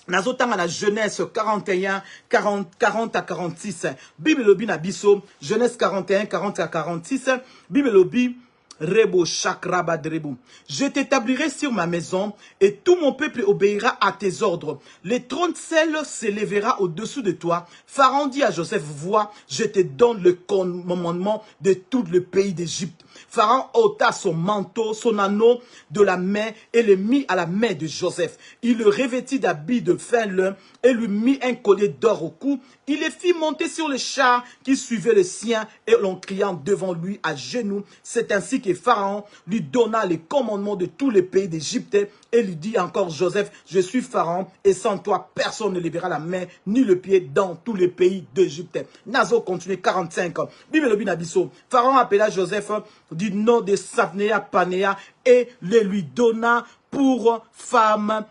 Nazotanga na Genèse 41, 40 à 46. Bible lobi na biso. Genèse 41, 40 à 46. Bible lobi. Rebo chakraba drebo. Je t'établirai sur ma maison et tout mon peuple obéira à tes ordres. Les 30 sels s'élèvera au-dessous de toi. Pharaon dit à Joseph, vois, je te donne le commandement de tout le pays d'Égypte. Pharaon ôta son manteau, son anneau de la main et le mit à la main de Joseph. Il le revêtit d'habits de fin lin et lui mit un collier d'or au cou. Il les fit monter sur le char qui suivait le sien et l'on criant devant lui à genoux. C'est ainsi que Pharaon lui donna les commandements de tous les pays d'Égypte et lui dit encore Joseph, je suis Pharaon et sans toi personne ne lèvera la main ni le pied dans tous les pays d'Égypte. Nazo continue 45. Bible le binabiso. Pharaon appela Joseph du nom de Saphnéa Panéa et le lui donna pour femme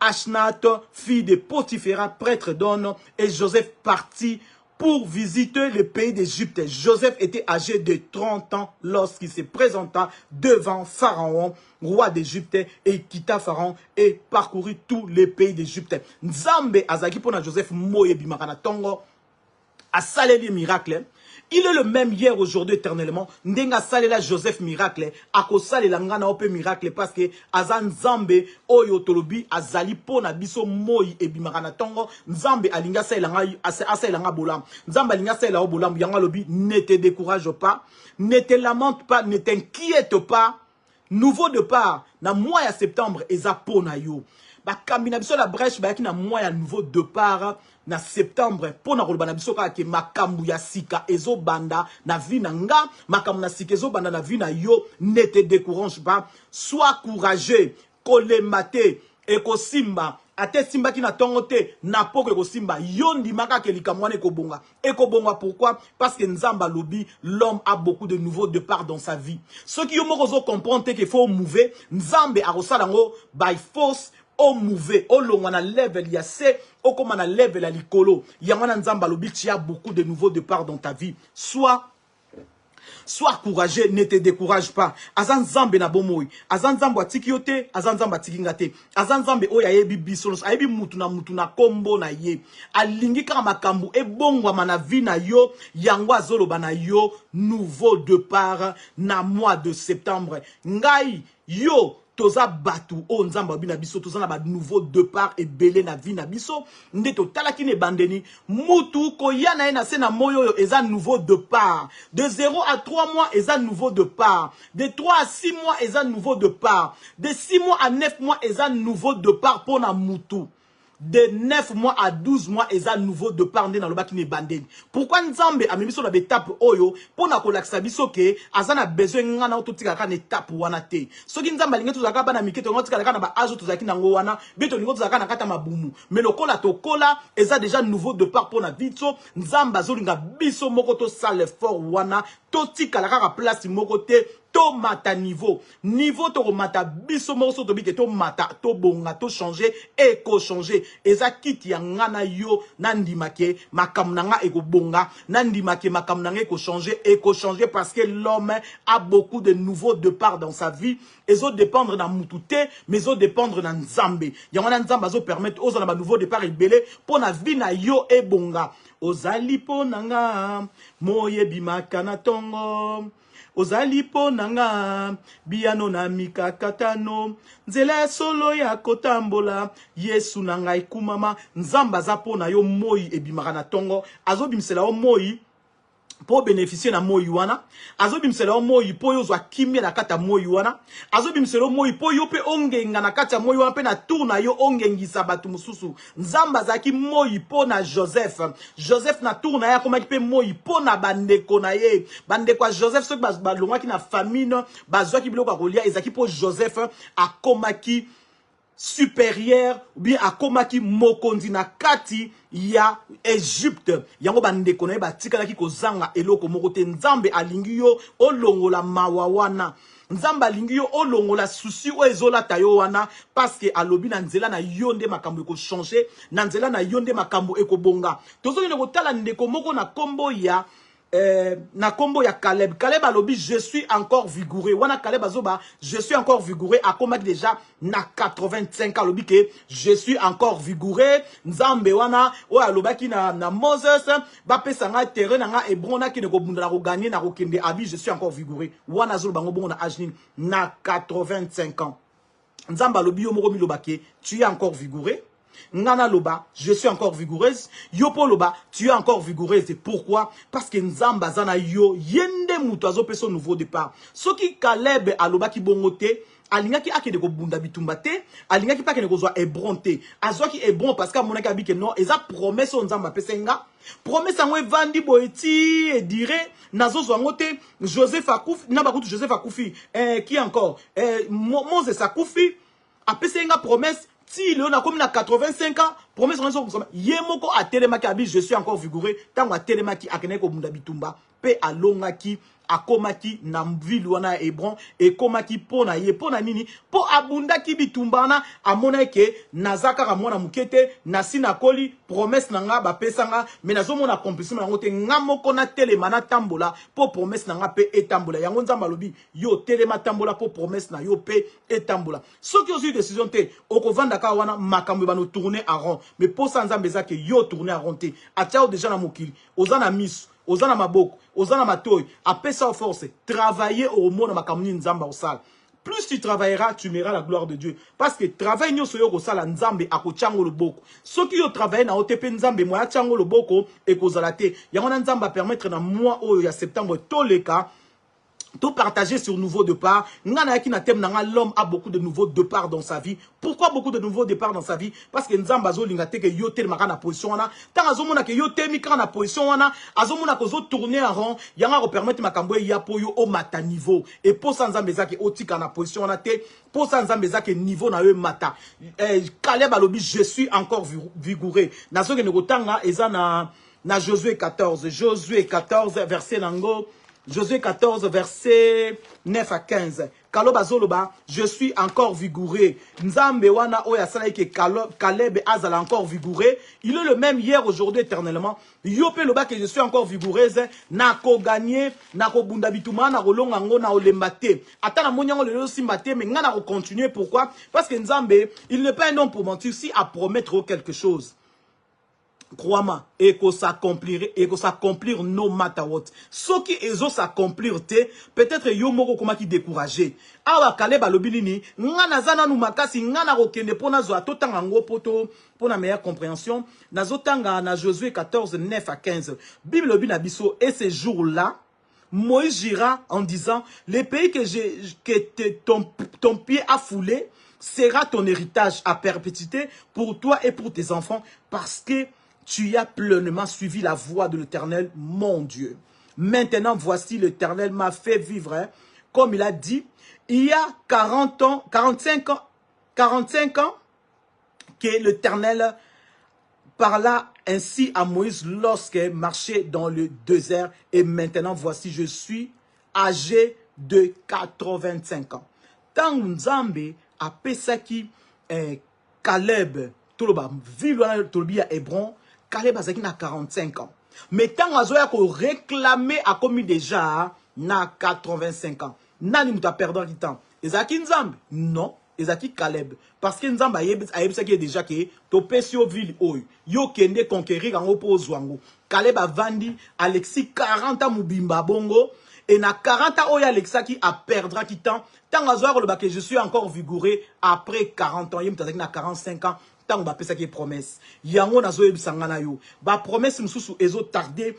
Ashnat, fille de Potiphéra, prêtre d'On, et Joseph partit pour visiter le pays d'Égypte. Joseph était âgé de 30 ans lorsqu'il se présenta devant Pharaon, roi d'Égypte, et il quitta Pharaon et parcourut tous les pays d'Égypte. Nzambe azaki pona Joseph moye bimakana tongo, a salé les miracles. Il est le même hier, aujourd'hui, éternellement. Ndenga salela Joseph miracle. Ako salela ngana ope miracle. Parce que azan Nzambe oyo tolobi azali pona biso moi ebimakana tongo. Nzambe alinga saelanga bolam. Nzambe alinga saela bolam. Yanga lobi ne te décourage pas. Ne te lamente pas. Ne t'inquiète pas. Nouveau départ. Na mois ya septembre eza pona yo. Ba kambina biso la brèche ba ki na mois ya nouveau départ. Na septembre pona koloba na biso kaka ke makambu ya sika ezo banda na vie na nga makambu na sika ezo banda na vie na yo ne te décourage pas sois courageux kolemate eko simba ate simba ki na tongo te na poko eko simba yo ndimaka ke likamwana eko bonga pourquoi parce que Nzamba lobi l'homme a beaucoup de nouveaux départs dans sa vie ceux qui yo moko zo comprendre que faut mouver Nzambe arosala ngo by force au mouver, au long on a level il y a c'est, au comme on a level à l'icolo. Il y a un Nzamba lobi, tu as beaucoup de nouveaux départs dans ta vie. Sois courageux, ne te décourage pas. Azan Nzambe na bomoy. Azan Nzamba tikiote, Azan Nzamba tikingate. Azan Nzambe o ya yebi bisolos, ayebi mutuna kombo na ye. Alingi kama makambu e bongwa mana vie na yo, yangwa zolo bana yo, nouveau départ na mois de septembre. Ngai yo toza batu o Nzamba bina biso toza na ba nouveau départ et belé na vie na biso ndeto talaki ne bandeni mutu ko yana ena se na moyo yo eza nouveau départ de 0 à 3 mois eza nouveau départ de 3 à 6 mois eza nouveau départ de 6 mois à 9 mois eza nouveau départ pour na mutu de 9 mois à 12 mois eza nouveau départ ndé na lobaki ne bandeni pourquoi Nzambe amemiso na betape oyo pona kolakisa biso ke azana besoin ngana ototika ka na étape wana te soki Nzambe alingi tozaka bana mikete ngotika ka na ba âge tozaki nango wana beto lingo tozaka na kata mabumu mais lokola tokola eza déjà nouveau départ pona biso Nzambe azolinga biso moko to sale fort wana totika la kaka place moko te to mata niveau to mata biso morso to bike to mata to bonga to changer eko changer eza kiti ya ngana yo nandimake makamnanga eko bonga nandimake makamnanga eko changer parce que l'homme a beaucoup de nouveaux départs dans sa vie ezo dépendre na mutute mais ezo dépendre na Nzambe yango na Nzambe azo permettre ozo na ba nouveau départ ebele pona vie na yo e bonga ozali ponanga moye bimaka na tongo ozali ponanga biano na mikakatano nzela solo ya kotambola Yesu na ngai kumama Nzamba za pona yo moyi ebimaka na tongo azobimisela yo moyi pour bénéficier na moyi wana azobimsela moyi po yo zwa kimia na kata moyi wana azobimsela moyi po yo pe ongenga na kata moyi wana pe na tour na yo ongengisa batu mususu Nzamba zaki moyi po na Joseph na tour na ya komaki pe moyi po na bandeko na ye bandeko Joseph soki balongwaki na famine bazwaki biloko kolia ezaki po Joseph akomaki supérieur ou bien akomaki mokondi na kati ya Égypte yango bandeko na batikalaki kozanga eloko moko te Nzambe alingi yo olongola mawa wana Nzamba alingi yo olongola souci o ezola tayo wana parce que alobi na nzela na yonde makambo eko changer na nzela na yonde makambo eko bonga tozo ne kotala ndeko moko na kombo ya na kombo ya Caleb alobi je suis encore vigoureux wana Caleb azoba je suis encore vigoureux akomaki déjà na 85 ans alobi ke je suis encore vigoureux Nzambe wana o alobaki na Moses ba pesa nga terrain nga Hebron ki ne ko bunda na ko gagner na ko kende abi je suis encore vigoureux wana zolo bango bongo na âge na 85 ans Nzamba alobi yo moko milobake tu es encore vigoureux Ngana loba, je suis encore vigoureuse. Yopo loba, tu es encore vigoureuse. Et pourquoi? Parce que Nzamba zana yo, yende mutoazo pe son nouveau départ. Ce qui Caleb aloba ki bongote, alingaki akende ko bunda bitumba te, alingaki pa kende ko zwa Hébron te. Azwa ki Hébron parce que monaki abike non, eza promesse on Nzamba pesenga. Promesse en vandi boeti et dire nazo zwangote Joseph Akoufi, nabakutu Joseph Akoufi, qui encore? Moses Akoufi, a pesenga promesse. Si le on a comme 85 ans, promesse on a yemoko a telemaki abi je suis encore vigoureux, tant a telemaki akene ko bunda bitumba, pe alongaki akomaki na ville wana Hébron et komaki pona ye pona nini po abunda ki bitumbana amona ke nazaka ka mwana mukete nasina koli promesse nanga ba pesanga mais nazomo na accomplissement nango te ngamoko na telema na tambola po promesse nanga pe etambola yango Nzamba lobi yo telema tambola po promesse na yo pe etambola soki ozu décision te okovanda ka wana makambo bano tourner en rond mais po sa Nzamba ezake yo tourner en rond te atiao déjà na mokili ozana miso ozana maboko, ozana matoy, après ça force, travailler au monde makamuni Nzamba osala. Plus tu travailleras, tu verras la gloire de Dieu. Parce que travail nyo soyo osala Nzambe akochango le boko. Ceux qui ont travaillé na OTP Nzambe moya chango le boko et kozala te. Yango Nzamba permettre na mois au ya septembre tous les cas tout partager sur nouveau départ. L'homme a beaucoup de nouveaux départs dans sa vie. Pourquoi beaucoup de nouveaux départs dans sa vie? Parce que Nzamba zo lingate ke yo tel maka na position wana. Tant azomona ke yo tel mika na position wana, azomona ko zo tourner en rond, yanga ko permettre makambo ya po yo au mata niveau. Et pour ça Nzamba zake otika na position wana te, pour ça Nzamba zake niveau na yo mata. Caleb alobi je suis encore vigoureux. Na so ke ngotanga eza na Josué 14. Josué 14 verset nango Josué 14, verset 9 à 15. Kaloba Zoloba, je suis encore vigoureux. Nzambe wana oya sala ke Caleb azala encore vigoureux. Il est le même hier, aujourd'hui, éternellement. Yope loba que je suis encore vigoureuse. Nako gagné, nako bunda bituma, nako longango, na olembate. Atana monyango le simbate, mais ngana ko continuer. Pourquoi? Parce que Nzambe, il n'est pas un homme pour mentir, si à promettre quelque chose. Crois-moi, et que s'accomplir no matter what. Ce qui est s'accomplir te, peut-être yo moko koma ki découragé. Awa Caleb alobilini, ngana zana nu makasi ngana rokende pona zo atotanga ngo poto pona meilleure compréhension. Nazotanga na Josué 14 9 à 15. Bible bina biso et ces jours-là Moïse gira en disant les pays ton pied a foulé sera ton héritage à perpétuité pour toi et pour tes enfants parce que tu as pleinement suivi la voie de l'Éternel, mon Dieu. Maintenant, voici l'Éternel m'a fait vivre, hein, comme il a dit, il y a 45 ans que l'Éternel parla ainsi à Moïse lorsqu'il marchait dans le désert. Et maintenant, voici, je suis âgé de 85 ans. Tant Nzambe a pesaki Caleb, Toloba, ville Tolobia Hébron, Caleb a 45 ans. Mais tant Azoya ko réclamé a commis déjà na 85 ans. Nani mouta perdre du temps. Ezaki Nzambe? Non. Ezaki Caleb. Parce que Nzambe a yebisaki déjà que to pesio ville oy. Yo kende conquérir en oppose wango. Caleb a vandi Alexis 40 ans mubimba bongo. Et na 40 ans oya Alexaki a perdra qui temps. Tant Azoya le baké je suis encore vigoureux après 40 ans. Yem tazaki na 45 ans. Tant ba pesa ki promesse yango nazo yebisanga na yo ba promesse mususu ezo tarder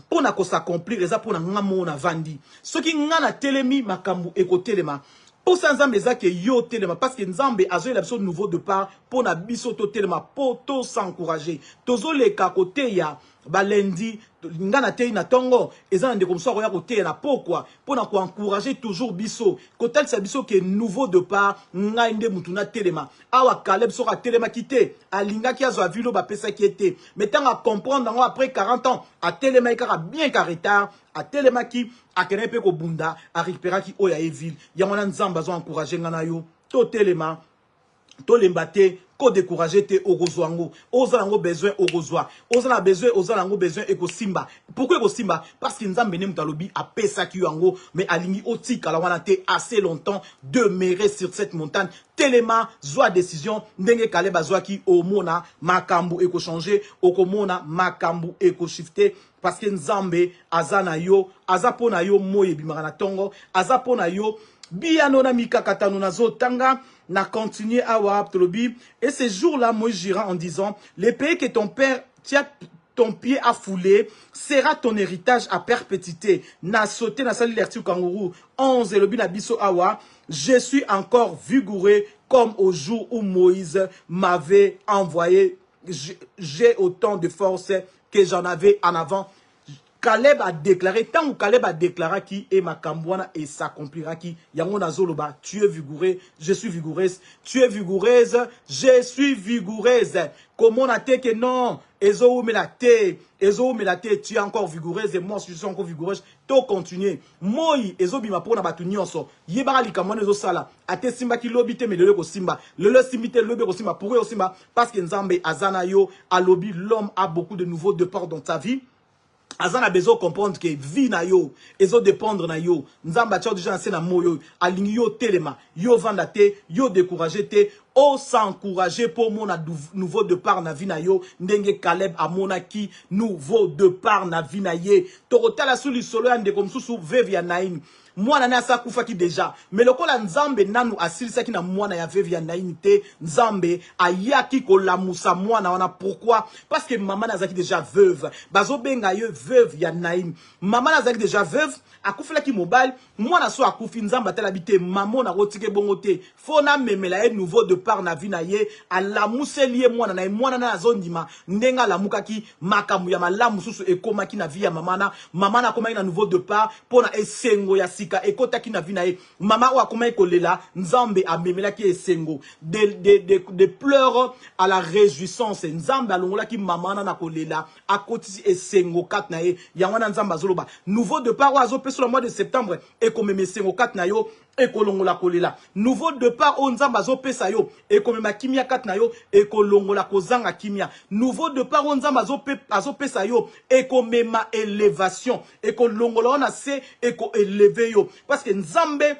pona ko s'accomplir eza pona ngamo na vandi soki ngana telemi makambu ekotelema pour ça Nzambe ezake yo telema parce que Nzambe azo la biso nouveau départ pona biso to telema poto s'encourager tozo le kakote ya balendi ngana te na tongo eza ndeko mso ya kote na pokwa pona ko encourager toujours biso kotel sa biso ke nouveau départ ngai nde mutuna telema awa Caleb sera telema kité alinga ki azo avilo ba pesa ki était mais tant à comprendre après 40 ans a telema ikara bien ka retard a telema ki a kene pe ko bunda a récupérer ki oya evil yamona Nzamba zo encourager ngana yo to telema to lembate ko décourager te orozwango ozalango besoin orozwa ozala besoin eko simba pourquoi eko simba parce que Nzambe ne mutalobi a pesa ki yango mais alingi otika la wana te assez longtemps demeurer sur cette montagne tellement zwa décision ndenge Caleb azwaki omona makambu eko changer okomona makambu eko shifter parce que Nzambe azana yo azapona yo moye bimara na tongo azapona yo Bianona mikakatano nazo tanga na continuer à Waptolobi. Et ces jours-là, moi j'irai en disant, les pays que ton père ton pied a foulé sera ton héritage à perpétuité. Na sauté na sali lertu kangourou 11 et le binabiso awa. Je suis encore vigoureux comme au jour où Moïse m'avait envoyé. J'ai autant de force que j'en avais en avant. Caleb a déclaré, tant que Caleb a déclaré qui est ma cambouana et s'accomplira qui, Yangona Zoloba, tu es vigoureux, je suis vigoureuse, tu es vigoureuse, je suis vigoureuse. Comment on a dit que non, Ezo me la té, tu es encore vigoureuse et moi je suis encore vigoureuse, to continuer. Moi, Ezo bima pona batu nyonso, yebara likamwana Ezo sala, ate simba ki lobite me lele ko simba, lele simbite lobe ko simba, pourquoi simba? Parce que Nzambe azana yo, a lobby, l'homme a beaucoup de nouveaux départs dans ta vie. Azan a besoin de comprendre que vie na yo, ezo dépendre na yo. Nzamba tchao déjà na moyo, alingi yo telema, yo vanda te, yo découragé te, o s'encourager pour mon nouveau départ na vie na yo, ndenge Caleb a monaki, nouveau départ na vie na ye. Torotala sous li solo ande comme sous veve ya naim. Mwana na sa kufa ki deja. Mais le kola Nzambe nanu asili sa ki na mwana ya veve ya nainite. Nzambe ayaki ko la musa mwana wana. Pourquoi? Parce que maman na zaki deja veuve. Bazo benga ye veuve ya naim. Maman na zaki deja veuve. Akufi la ki mobile. Mwana so akufi Nzamba tel habite. Maman na rotike bongote. Fona memela ye nouveau départ na vi na ye. A la muse liye mwana na ye. Mwana na zondima. Ndenga la muka ki makamu ya malamu susu ekoma ki na vi ya mamana. Mamana koma na nouveau départ. Pona esengo ya si ekota ki na vi na ye mama wa koma ekolela Nzambe amemela ki esengo de pleurs à la réjouissance Nzambe alongola ki mama na kolela akoti esengo kat na ye yango na Nzambe azoloba nouveau départ wa zo peso le mois de septembre ekomeme esengo kat na yo ekolongola kolela nouveau départ o Nzambe azo pesa yo ekomema kimia kat na yo ekolongola kozanga kimia nouveau départ o Nzambe azo pesa yo ekomema élévation ekolongola ona se eko élever yo parce que Nzambe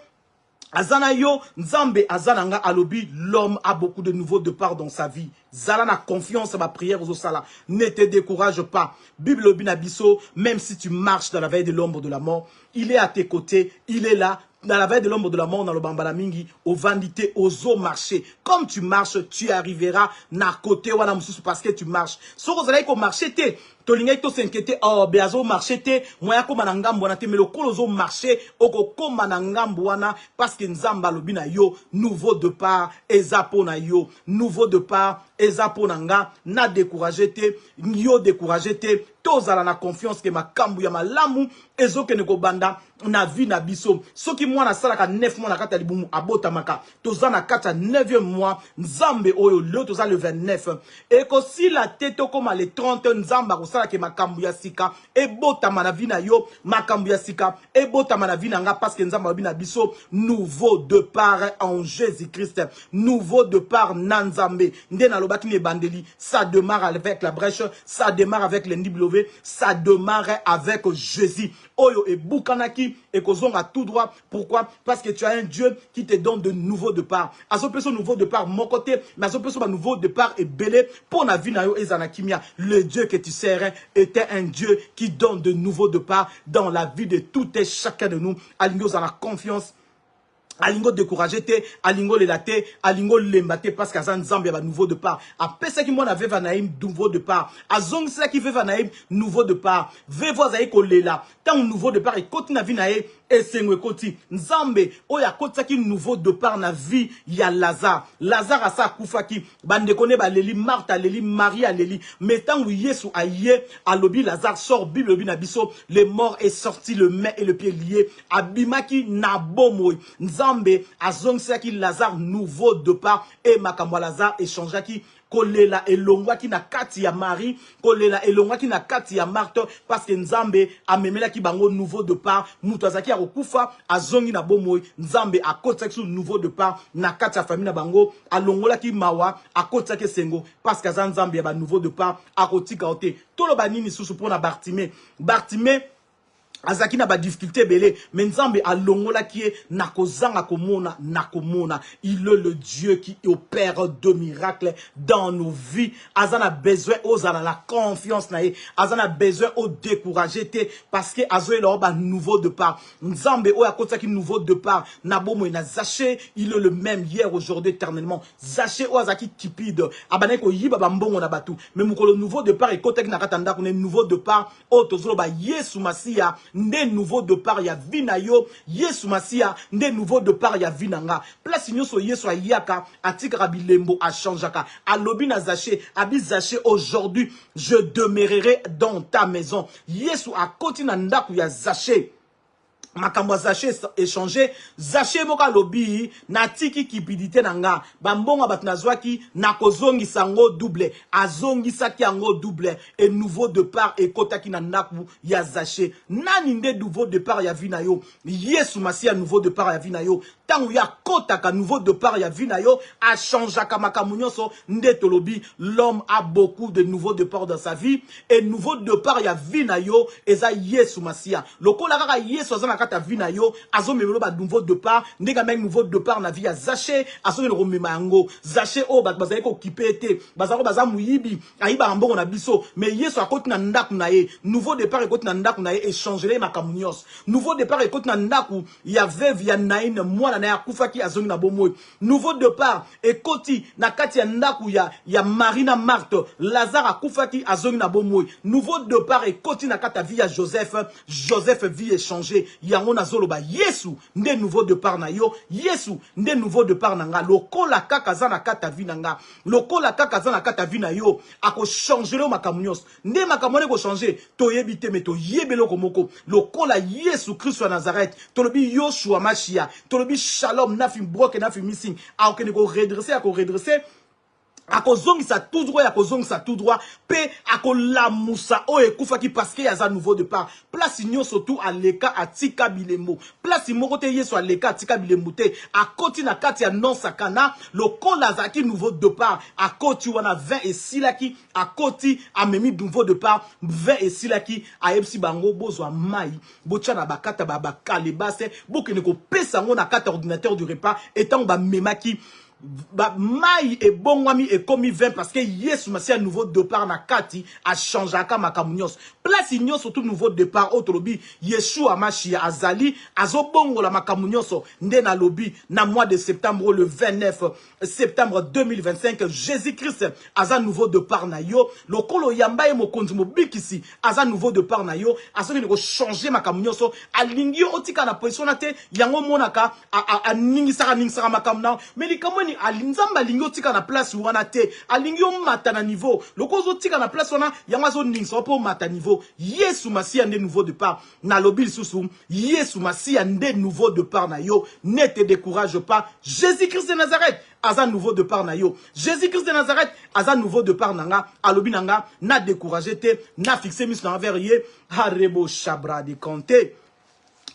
azana yo Nzambe azana nga alobi l'homme a beaucoup de nouveaux départs dans sa vie. Zala na confiance à ma prière aux sala. Ne te décourage pas. Bible binabiso, même si tu marches dans la veille de l'ombre de la mort, il est à tes côtés, il est là. Dans la veille de l'ombre de la mort, dans le bambala mingi, au vandité, aux eaux marcher. Comme tu marches, tu arriveras na côté wana mususu parce que tu marches. So kozala ko marcher te, to lingay to s'inquiéter, oh beazo marcher te, moya ko manangambo wana te, mais le kolozo marcher, oko ko manangambo wana parce que Nzamba lobina yo, nouveau départ, ezapo na yo, nouveau départ, ezapo nanga, na découragé te, yo découragé te, tozala na confiance que ma kambu ya malamu, ezo ke neko banda, na vie na biso. Soki mwana salaka 9 mois na kata libumu abota maka. Toza na kata 9e mois. Nzambe oyo le toza le 29. Et ko si la tete koma le 30 nzamba ko sala ke makambu ya sika e bota mana vie na yo makambu ya sika e bota mana vie na nga parce que nzamba bina biso nouveau départ en Jésus-Christ. Nouveau départ na Nzambe. Nde na lobaki ne bandeli, ça démarre avec la brèche, ça démarre avec le NW, ça démarre avec Jésus. Oyo e bukanaki et kozonga tout droit. Pourquoi? Parce que tu as un Dieu qui te donne de nouveaux départs. Azope son nouveau départ mon côté, mais azope son nouveau départ est belé pour na vie na yo ezanakimia. Le Dieu que tu sers était un Dieu qui donne de nouveaux départs dans la vie de tout et chacun de nous. Alignos en la confiance. Alingo découragé te, alingo lelate, alingo lembate parce qu'azan Nzambe ba nouveau départ. Après ça qui m'on avait vanaim nouveau départ. Azong ça qui fait vanaim nouveau départ. Ve vozaï ko lela. Tant nouveau départ et continue na vie nae et sengwe koti. Nzambe oya koti qui nouveau départ na vie ya Lazare. Lazare a sa kufaki. Bande kone ba leli Martha leli Marie leli. Mais tant où Yesu aye alobi Lazare sort Bible lobi na biso. Le mort est sorti le main et le pied liés. Abimaki na bomoy. Nzambe azong ki Lazare nouveau départ et makamwa Lazare échangea qui kolela elongwa ki na kati ya Marie, kolela elongwa ki na kati ya Marthe parce que Nzambe amemela ki bango nouveau départ, mutazaki ya kokufa azongi na bomoy, Nzambe akotsa ki nouveau départ na kati ya famille na bango, alongola ki mawa akotsa ki sengo parce que Nzambe ya ba nouveau départ akotika ote. Tolo banini susu pona Bartimée. Bartimée azaki na ba difficulté belé mais nzambe alongola qui est nakozanga komona nakomona. Il est le Dieu qui opère de miracles dans nos vies. Azana besoin aux la confiance nae, azana besoin au décourager parce que azoe leur ba nouveau départ. Nzambe o akota ki nouveau départ na bomo na Zaché, il est le même hier aujourd'hui éternellement. Zaché o azaki tipide abane ko yiba ba mbongo na batu mais mukolo nouveau départ et kota ki na katanda ko nouveau départ o tozolo ba Yesu Masia nde nouveau départ ya vinayo Yesu Masia nde nouveau départ ya vinanga place nyoso Yesu ayaka atika bilembo a changeaka alobi na Zaché abi Zaché aujourd'hui je demeurerai dans ta maison. Yesu a continué ndaku ya Zaché makambo Zaché échanger Zaché moka lobi natiki kipidité nanga bambonga batnazwaki nakozongi sango double azongisa ki ango double et nouveau départ et kotaki na ndaku ya Zaché nani nde nouveau départ ya vinayo Yesu Masia nouveau départ ya vinayo tangu ya kotaka nouveau départ ya vinayo a changeaka makambo nyonso nde tolobi l'homme a beaucoup de nouveaux départs dans sa vie et nouveau départ ya vinayo eza Yesu Masia lokola kaka Yesu azana ta vie na yo azo memelo ba nouveau départ ndeka même nouveau départ na vie ya Zaché azo le romema yango Zaché o bazali ko kipete bazako bazamuyibi ayiba mbongo na biso mais Yesu akoti na ndaku na ye nouveau départ ekoti na ndaku na ye échanger makamunios nouveau départ ekoti na ndaku ya veuve ya Naïn mwana na ya kufaki azongi na bomoy nouveau départ ekoti na kati ya ndaku ya Marina Marthe Lazare akufaki azongi na bomoy nouveau départ ekoti na kati ya vie ya Joseph vie échanger yango nazoloba Yesu nde nouveau départ na yo Yesu nde nouveau départ na nga lokola kaka za na kata vi na nga lokola kaka za na kata vi na yo ako changer lo makamunios nde makamone ko changer toyebi te me to yebelo komoko lokola Yesu Christ wa Nazareth tolobi Yoshua Mashia tolobi shalom nafi broke nafi missing akone ko redresser akozongisa tout droit akozongisa tout droit pe akolamusa o ekufaki parce que yaza nouveau départ place nyonso tout aleka atika bilembo place moko te Yesu aleka atika bilembo te akoti na kati ya non sakana lokola zaki nouveau départ akoti wana 20 et silaki akoti amemi nouveau départ 20 et silaki ayepsi bango bozwa mai botia na bakata bakale base bokene ko pesa ngo na kata ordinateur du repas etant ba memaki ba mai e bongwami e komi 20 parce que Yesu Masia nouveau départ na kati a changé aka makamunios place ignos surtout nouveau départ autolobi Yeshua Mashia azali azobongo la makamunios nde na lobi na mois de septembre le 29 septembre 2025 Jésus-Christ aza nouveau départ na yo lokolo yamba e mokonzi mobikisi aza nouveau départ na yo asoki ne ko changer makamunios alingi otika na position na te yango monaka a ningisaka makamna mais likamo ni alinzamba lingo tika na place wana te alingi o mata na niveau lokozo tika na place wana yangazo ningso po mata niveau Yesu Masia nde nouveau départ na lobil susu Yesu Masia nde nouveau départ na yo ne te décourage pas Jésus-Christ de Nazareth aza nouveau départ na yo Jésus-Christ de Nazareth aza nouveau départ nanga alobi nanga na décourager te na fixer mis na vers ye harebo chabra de compter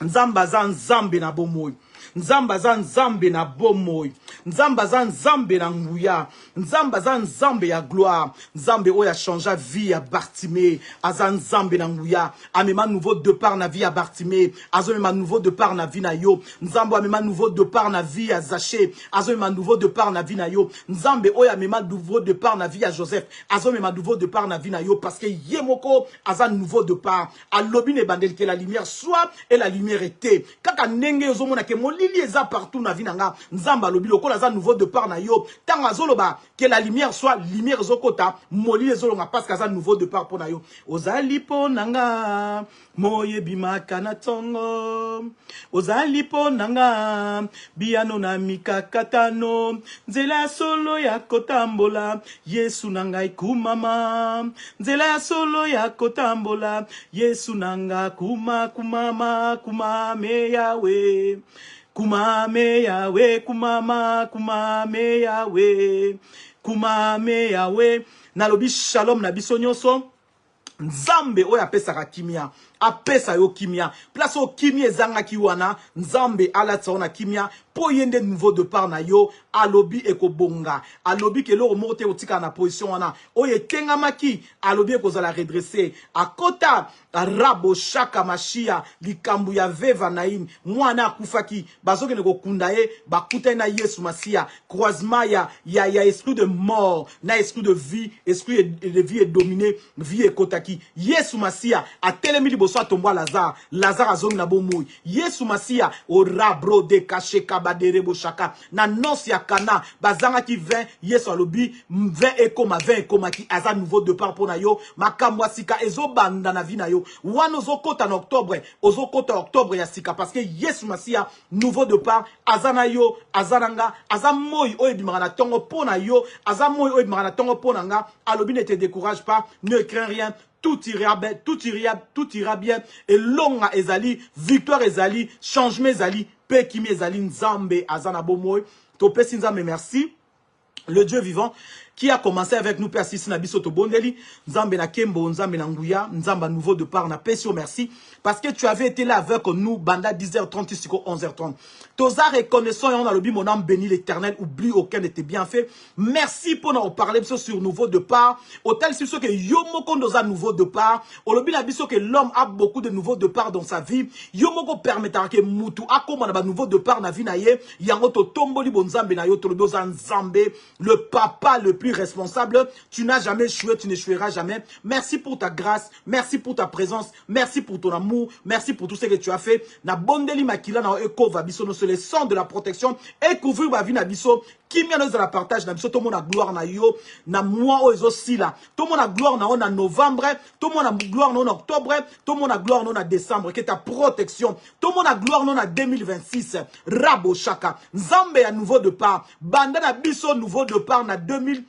nzamba za nzambe na bomoy nzamba za nzambe na bomoy nzamba za nzambe na nguya nzamba za nzambe ya gloire nzambe oya changea vie ya Bartimée aza nzambe na nguya amema nouveau départ na vie ya Bartimée azomema nouveau départ na vie na yo nzambe amema nouveau départ na vie ya Zaché azomema nouveau départ na vie na yo nzambe oya amema nouveau départ na vie ya Joseph azomema nouveau départ na vie na yo parce que yemoko aza nouveau départ alobi ne bandel que la lumière soit et la lumière était kaka ndenge ozomona ke lili eza partout na vie nanga nzamba lobi lokola za nouveau départ na yo tanga zoloba que la lumière soit lumière zokota molili zolonga parce que za nouveau départ pour na yo ozali po nanga moyebi makana tongo ozali po nanga biano na mikakatano nzela solo ya kotambola Yesu nanga ikumama nzela ya solo ya kotambola Yesu nanga kumame yawe kumame yawe kumame yawe kumame yawe nalobi shalom na biso nyonso nzambe oya pesaka kimia apesa yo kimia place o kimia ezanga kiwana nzambe ala tsona kimia po yende nouveau départ na yo alobi ekobonga alobi ke loro mote otika na position wana oye tengamaki alobi ekozala redresser akota rabo shaka mashia likambu ya veva naim mwana akufaki bazoke ne kokunda ye bakuta na Yesu Masia croisement ya esprit de mort na esprit de vie est dominé vie ekotaki Yesu Masia atelemi liboso atomboa Lazare azongi na bomoi Yesu Masia o rabro de caché kabadere boshaka na noce ya Kana bazanga ki 20 Yesu alobi 20 ekoma ki aza nouveau départ pona yo makamwa sika ezobanda na vie na yo wana ozokota na octobre ya sika parce que Yesu Masia nouveau départ azana yo azananga azamoi oyebimaka na tongo pona yo azamoi oyebimaka na tongo pona nga alobi ne te décourage pas ne crains rien tout ira bien et longa ezali victoire ezali changement ezali pe kimi ezali nzambe azana bomoy to pesi nzambe merci le Dieu vivant qui a commencé avec nous, Père Sissi Nabiso Tobondeli, Nzambe na Kembo, Nzambe na Nguya, Nzamba nouveau départ, na Pessio, merci. Parce que tu avais été là avec nous, Banda 10h30 jusqu'à 11h30. Toza reconnaissant et on a le mon âme béni l'éternel, oublie aucun de tes bienfaits. Merci pour nous parler sur nouveau départ. Autel si que Yomoko doza nouveau départ. Au lobby la biso que l'homme a beaucoup de nouveaux départs dans sa vie. Yomoko permettra que Moutou a comme on a nouveau départ na vie na ye. Yango to tomboli bon Nzambe na yo to doza Nzambe, le papa le plus responsable. Tu n'as jamais échoué, tu n'échoueras jamais. Merci pour ta grâce, merci pour ta présence, merci pour ton amour, merci pour tout ce que tu as fait. Na bondeli makila na eko vabiso no le sang de la protection et couvrir ma vie na biso. Qui m'a donné la partage na biso tout monde a gloire na yo na mois o aussi là. Tout monde a gloire na on a novembre, tout monde a gloire na on octobre, tout monde a gloire na on a décembre que ta protection. Tout monde a gloire na on a 2026. Rabo Shaka. Nzambe à nouveau départ. Banda na biso nouveau départ na 2000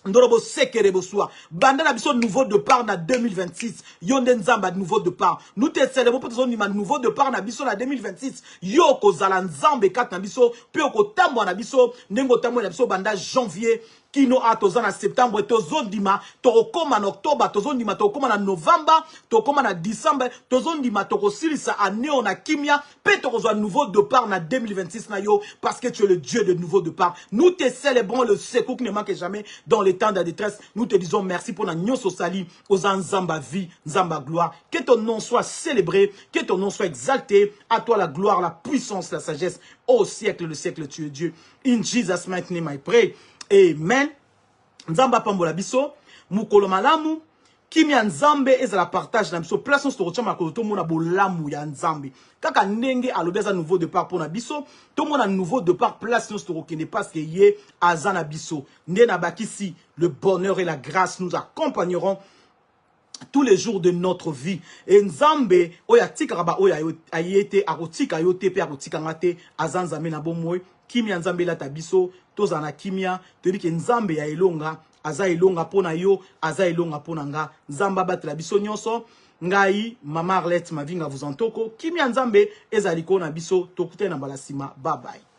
Ndorobo sekere bosua. Banda na biso nouveau départ na 2026. Yonde nzamba nouveau départ. Nous te célébrons pour ton nouveau départ na biso na 2026. Yo kozala nzambe kat na biso. Pe oko tambo na biso. Nengo tambo na biso banda janvier. Kino a toza na septembre, tozondima, tokoma na octobre, tozondima, tokoma na novembre, tokoma na décembre, tozondima, tokosilisa année na kimia, pe tokozwa nouveau départ na 2026 na yo, parce que tu es le Dieu de nouveau départ. Nous te célébrons le secours qui ne manque jamais dans les temps de détresse. Nous te disons merci pour la nyonso sali, aux nzamba vie, nzamba gloire. Que ton nom soit célébré, que ton nom soit exalté. À toi la gloire, la puissance, la sagesse. Au siècle, le siècle, tu es Dieu. In Jesus' mighty name I pray. Amen. Nzamba pambola biso, mukolo malamu, kimia nzambe ezala partage na biso, place on se retient makolo to mona bolamu ya nzambe. Kaka ndenge alobeza nouveau départ pour na biso, to mona nouveau départ place on se rekene parce que ye azana biso. Nde na bakisi, le bonheur et la grâce nous accompagneront tous les jours de notre vie. Et nzambe oya tika raba oya ayete arotika yote pe arotika ngate azanzame na bomoy. Kimia nzambe la tabiso, tozana kimia, te di ke nzambe ya elonga, aza elonga pona yo, aza elonga pona nga, nzamba batela biso nyonso, ngai, mama Arlette, ma vinga vous entoko, kimia nzambe, ezaliko na biso, tokute na balasima, bye bye.